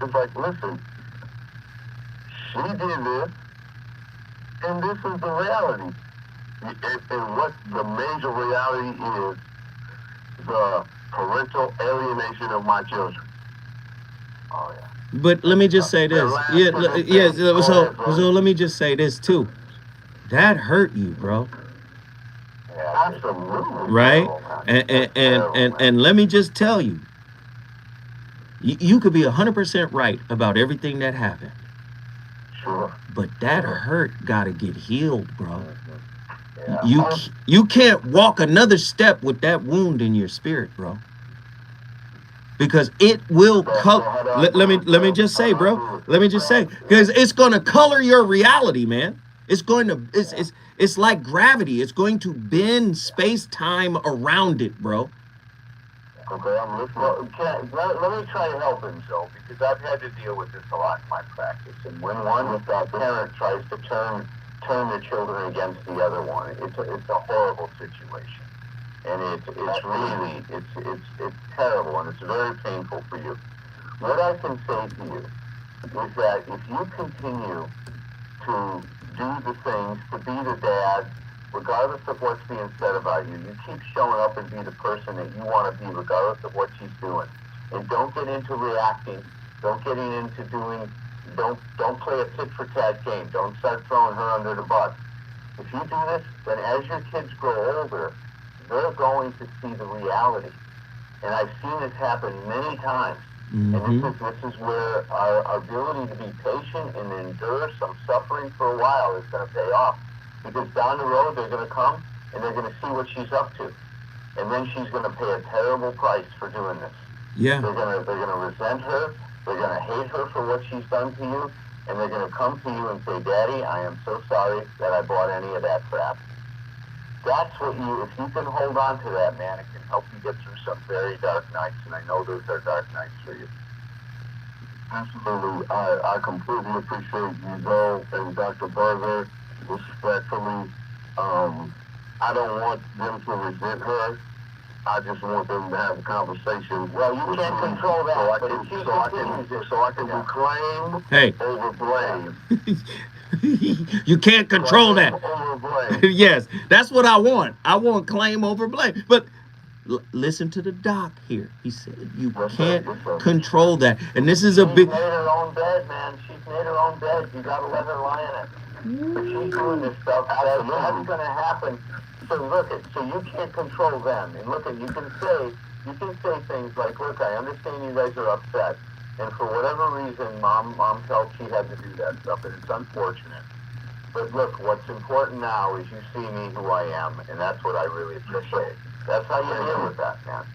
It's like, listen, she did this, and this is the reality. And what the major reality is, the parental alienation of my children. Oh, yeah. But let me just say this. So let me just say this too. That hurt you, bro. Yeah, absolutely. Right? And let me just tell you, you could be 100% right about everything that happened. Sure. But that hurt gotta get healed, bro. Yeah. You can't walk another step with that wound in your spirit, bro. Because it will let me just say, bro. Let me just say, because it's gonna color your reality, man. It's going to it's like gravity. It's going to bend space-time around it, bro. Okay, I'm listening. Let me try to help him, Joe, because I've had to deal with this a lot in my practice. And when one parent tries to turn their children against the other one, it's a horrible situation. And it's terrible, and it's very painful for you. What I can say to you is that if you continue to do the things, to be the dad, regardless of what's being said about you, you keep showing up and be the person that you want to be, regardless of what she's doing. And don't get into reacting. Don't get into don't play a tit-for-tat game. Don't start throwing her under the bus. If you do this, then as your kids grow older, they're going to see the reality. And I've seen this happen many times. Mm-hmm. And this is where our ability to be patient and endure some suffering for a while is going to pay off. Because down the road, they're going to come and they're going to see what she's up to. And then she's going to pay a terrible price for doing this. Yeah. They're going to resent her. They're going to hate her for what she's done to you. And they're going to come to you and say, Daddy, I am so sorry that I bought any of that crap. That's what if you can hold on to that, man, it can help you get through some very dark nights, and I know those are dark nights for you. Absolutely. I completely appreciate you, Joe, and Dr. Berger, respectfully. I don't want them to resent her. I just want them to have a conversation. Well, you can't control that, so I can reclaim over blame. You can't control that. Yes, that's what I want. I want claim over blame. But listen to the doc here. He said you can't control that. And this is a big... She's made her own bed, man. She's made her own bed. You got to let her lie in it. But she's doing this stuff. That's going to happen. So you can't control them. And you can say things like, look, I understand you guys are upset. And for whatever reason, Mom felt she had to do that stuff, and it's unfortunate. But look, what's important now is you see me who I am, and that's what I really appreciate. That's how you deal with that, man.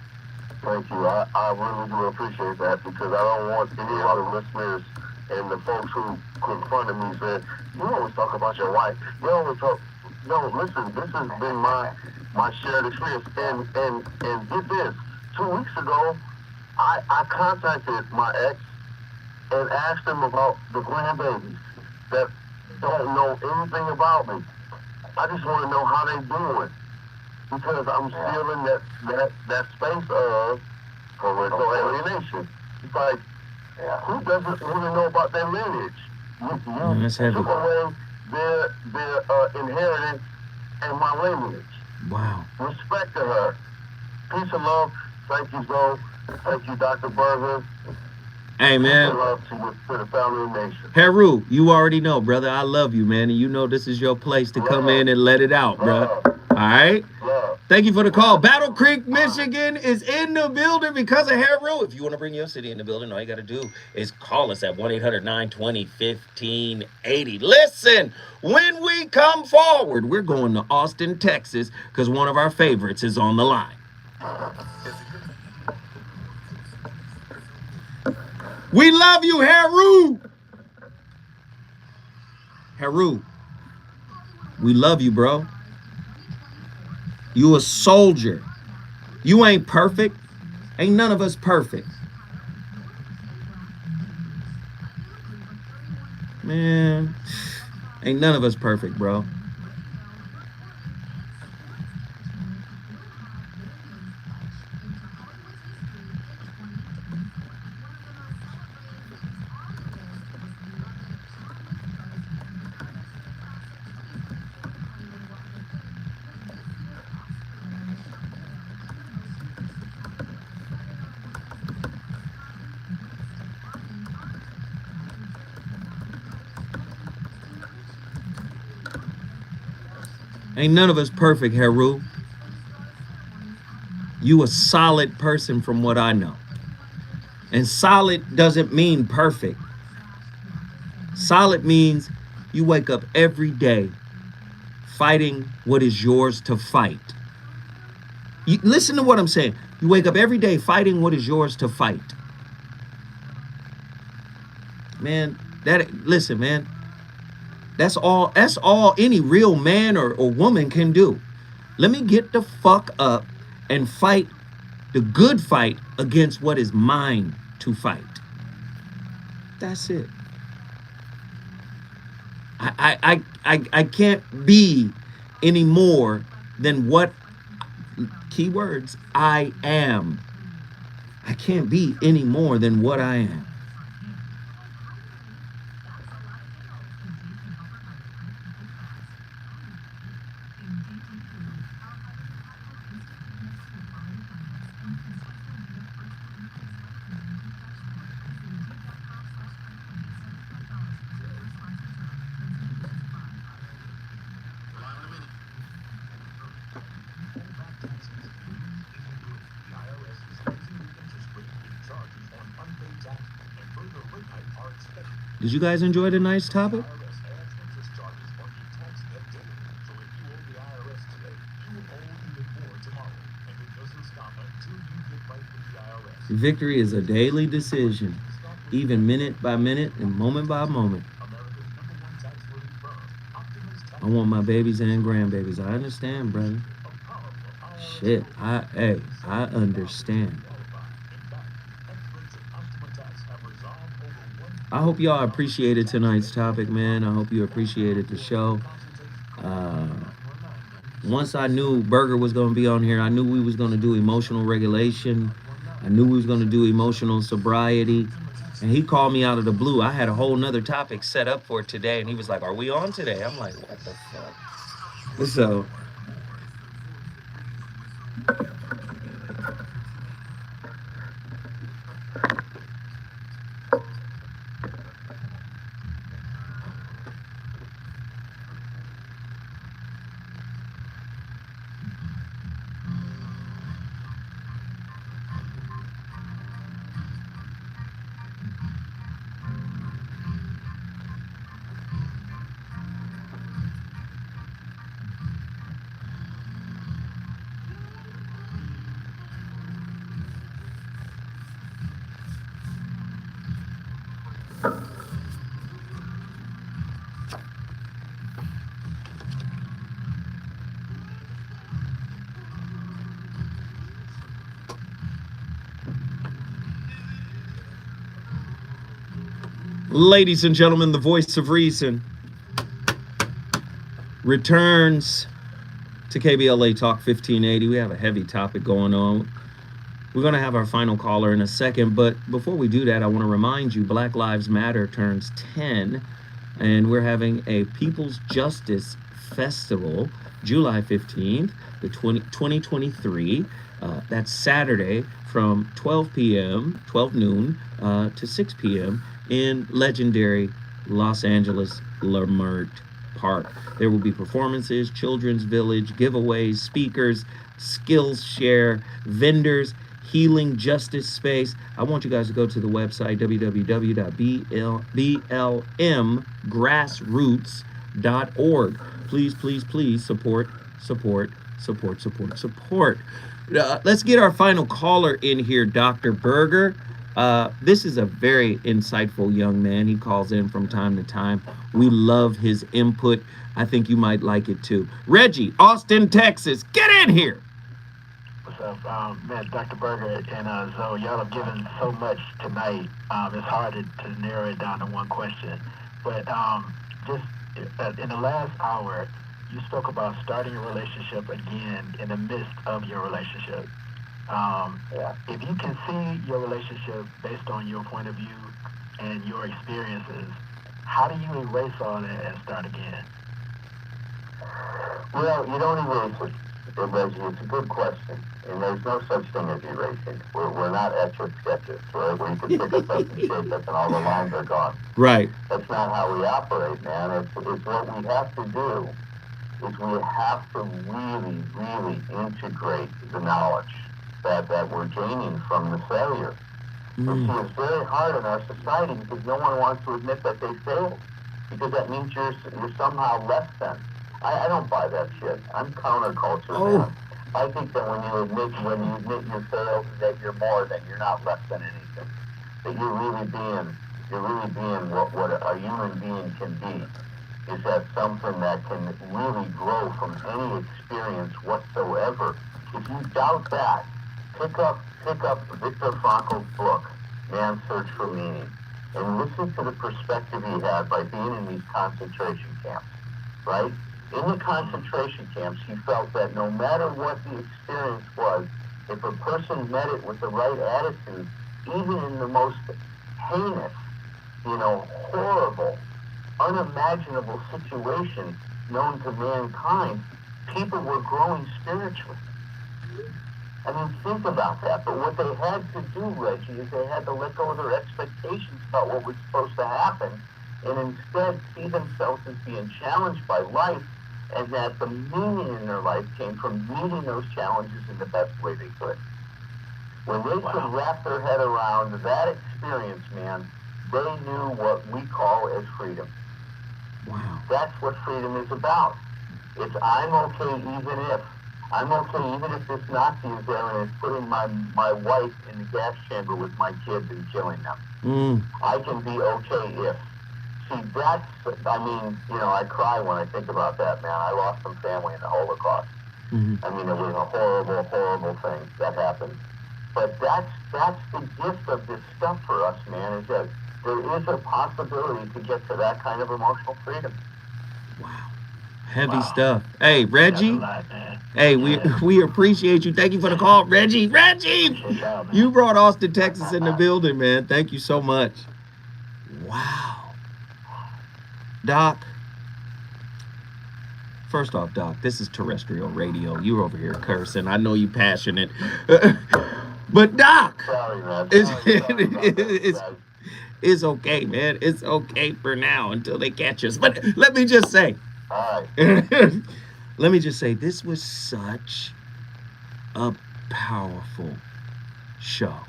Thank you. I really do appreciate that, because I don't want any other listeners and the folks who confronted me saying, you always talk about your wife. You always talk... No, listen, this has been my shared experience. And get this, 2 weeks ago, I contacted my ex and asked him about the grandbabies that don't know anything about me. I just want to know how they doing, because I'm still in that space of parental alienation. It's like, who doesn't want to know about their lineage? You took away their inheritance and my lineage. Wow. Respect to her. Peace and love. Thank you, Zoe. Thank you, Dr. Berger. Hey, man. Peace and love to the family nation. Heru, you already know, brother. I love you, man. And you know this is your place to come in and let it out, bro. All right? Thank you for the call. Battle Creek, Michigan is in the building because of Heru. If you want to bring your city in the building, all you got to do is call us at 1-800-920-1580. Listen, when we come forward, we're going to Austin, Texas, because one of our favorites is on the line. We love you, Haru. Haru, we love you, bro. You a soldier. You ain't perfect. Ain't none of us perfect. Man, ain't none of us perfect, bro. Ain't none of us perfect, Haru. You a solid person from what I know. And solid doesn't mean perfect. Solid means you wake up every day fighting what is yours to fight. You, listen to what I'm saying. You wake up every day fighting what is yours to fight. Man, listen, man. That's all any real man or woman can do. Let me get the fuck up and fight the good fight against what is mine to fight. That's it. I can't be any more than what, keywords, I am. I can't be any more than what I am. Did you guys enjoy tonight's topic? Victory is a daily decision, even minute by minute and moment by moment. I want my babies and grandbabies. I understand, brother. Shit, I understand. I hope y'all appreciated tonight's topic, man. I hope you appreciated the show. Once I knew Berger was going to be on here, I knew we was going to do emotional regulation. I knew we was going to do emotional sobriety. And he called me out of the blue. I had a whole nother topic set up for today. And he was like, are we on today? I'm like, what the fuck? So... Ladies and gentlemen, the voice of reason returns to KBLA Talk 1580. We have a heavy topic going on. We're going to have our final caller in a second, but before we do that, I want to remind you Black Lives Matter turns 10, and we're having a People's Justice Festival, July 15th, 2023. That's Saturday from 12 noon to 6 p.m. in legendary Los Angeles Leimert Park. There will be performances, children's village, giveaways, speakers, skills share, vendors, healing justice space. I want you guys to go to the website www.blmgrassroots.org. Please, please, please support. Let's get our final caller in here, Dr. Berger. This is a very insightful young man. He calls in from time to time. We love his input. I think you might like it too. Reggie, Austin, Texas, get in here. What's up, man? Dr. Berger and Zoe, y'all have given so much tonight. It's hard to narrow it down to one question. But just in the last hour, you spoke about starting a relationship again in the midst of your relationship. If you can see your relationship based on your point of view and your experiences, how do you erase all that and start again? Well, you don't erase it, Reggie. It's a good question. And there's no such thing as erasing. We're not etch-a-sketches, right? Where you can pick up something, shape it, and all the lines are gone. Right. That's not how we operate, man. It's what we have to do is we have to really, really integrate the knowledge that we're gaining from the failure. And see, it's very hard in our society because no one wants to admit that they failed, because that means you're somehow less than. I don't buy that shit. I'm counterculture, man. I think that when you admit you failed, that you're more than, you're not less than anything. That you're really being what a human being can be. Is that something that can really grow from any experience whatsoever? If you doubt that, pick up Viktor Frankl's book, Man's Search for Meaning, and listen to the perspective he had by being in these concentration camps, right? In the concentration camps, he felt that no matter what the experience was, if a person met it with the right attitude, even in the most heinous, horrible, unimaginable situation known to mankind, people were growing spiritually. I mean, think about that. But what they had to do, Reggie, is they had to let go of their expectations about what was supposed to happen and instead see themselves as being challenged by life, and that the meaning in their life came from meeting those challenges in the best way they could. When they could wrap their head around that experience, man, they knew what we call as freedom. Wow. That's what freedom is about. It's I'm okay even if. I'm okay even if this Nazi is there and is putting my wife in the gas chamber with my kids and killing them. I can be okay if. See, I cry when I think about that, man. I lost some family in the Holocaust. I mean, it was a horrible, horrible thing that happened. But that's the gift of this stuff for us, man, is that there is a possibility to get to that kind of emotional freedom. Wow. Heavy stuff. Hey, Reggie. Hey, we appreciate you. Thank you for the call, Reggie. Reggie! You brought Austin, Texas in the building, man. Thank you so much. Wow. Doc. First off, Doc, this is terrestrial radio. You're over here cursing. I know you're passionate. But Doc, it's okay, man. It's okay for now until they catch us. But let me just say, this was such a powerful show.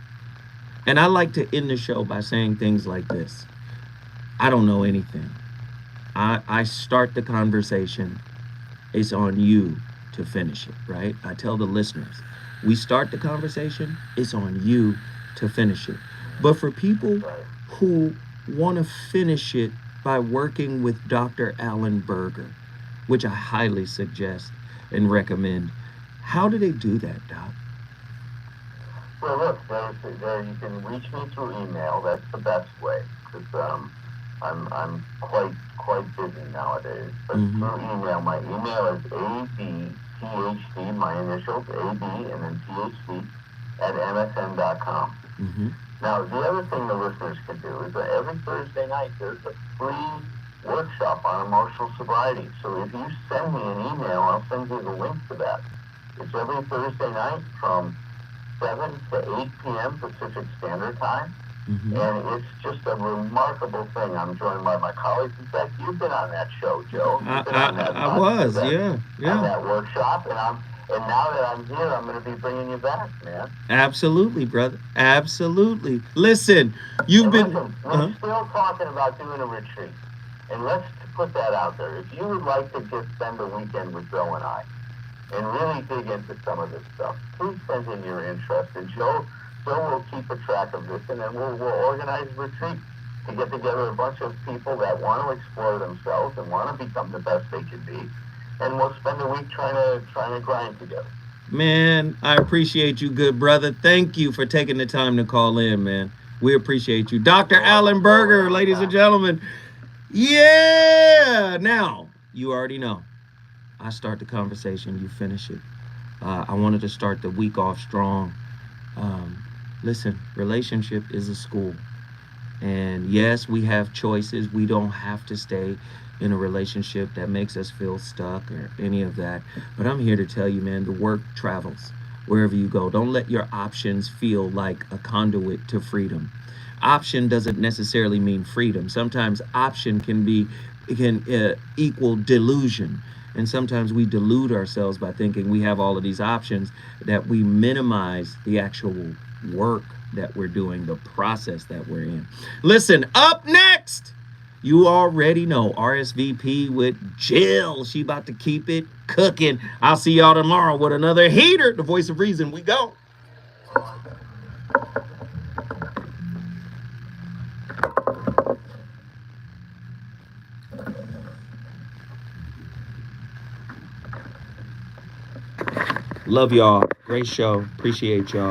And I like to end the show by saying things like this. I don't know anything. I start the conversation. It's on you to finish it, right? I tell the listeners, we start the conversation, it's on you to finish it. But for people who want to finish it by working with Dr. Alan Berger, which I highly suggest and recommend, how do they do that, Doc? Well, look, there you can reach me through email. That's the best way, because I'm quite busy nowadays. But through email, my email is abphd, my initials, AB, and then PhD, at msn.com. Now, the other thing the listeners can do is that every Thursday night, there's a free workshop on emotional sobriety. So if you send me an email, I'll send you the link to that. It's every Thursday night from 7 to 8 p.m. Pacific Standard Time. And it's just a remarkable thing. I'm joined by my colleagues. In fact, you've been on that show, Joe. I was. On that workshop. And now that I'm here, I'm going to be bringing you back, man. Absolutely, brother. Absolutely. Listen, we're still talking about doing a retreat. And let's put that out there. If you would like to just spend a weekend with Joe and I, and really dig into some of this stuff, please send in your interest. And Joe will keep a track of this, and then we'll organize retreats to get together a bunch of people that want to explore themselves and want to become the best they can be. And we'll spend a week trying to grind together. Man, I appreciate you, good brother. Thank you for taking the time to call in, man. We appreciate you. Dr. Alan Berger, ladies and gentlemen. Yeah! Now, you already know. I start the conversation, you finish it. I wanted to start the week off strong. Listen, relationship is a school. And yes, we have choices. We don't have to stay in a relationship that makes us feel stuck or any of that. But I'm here to tell you, man, the work travels wherever you go. Don't let your options feel like a conduit to freedom. Option doesn't necessarily mean freedom. Sometimes option can equal delusion. And sometimes we delude ourselves by thinking we have all of these options, that we minimize the actual work that we're doing, the process that we're in. Listen, up next, you already know RSVP with Jill. She about to keep it cooking. I'll see y'all tomorrow with another heater. The voice of reason. We go. Love y'all. Great show. Appreciate y'all.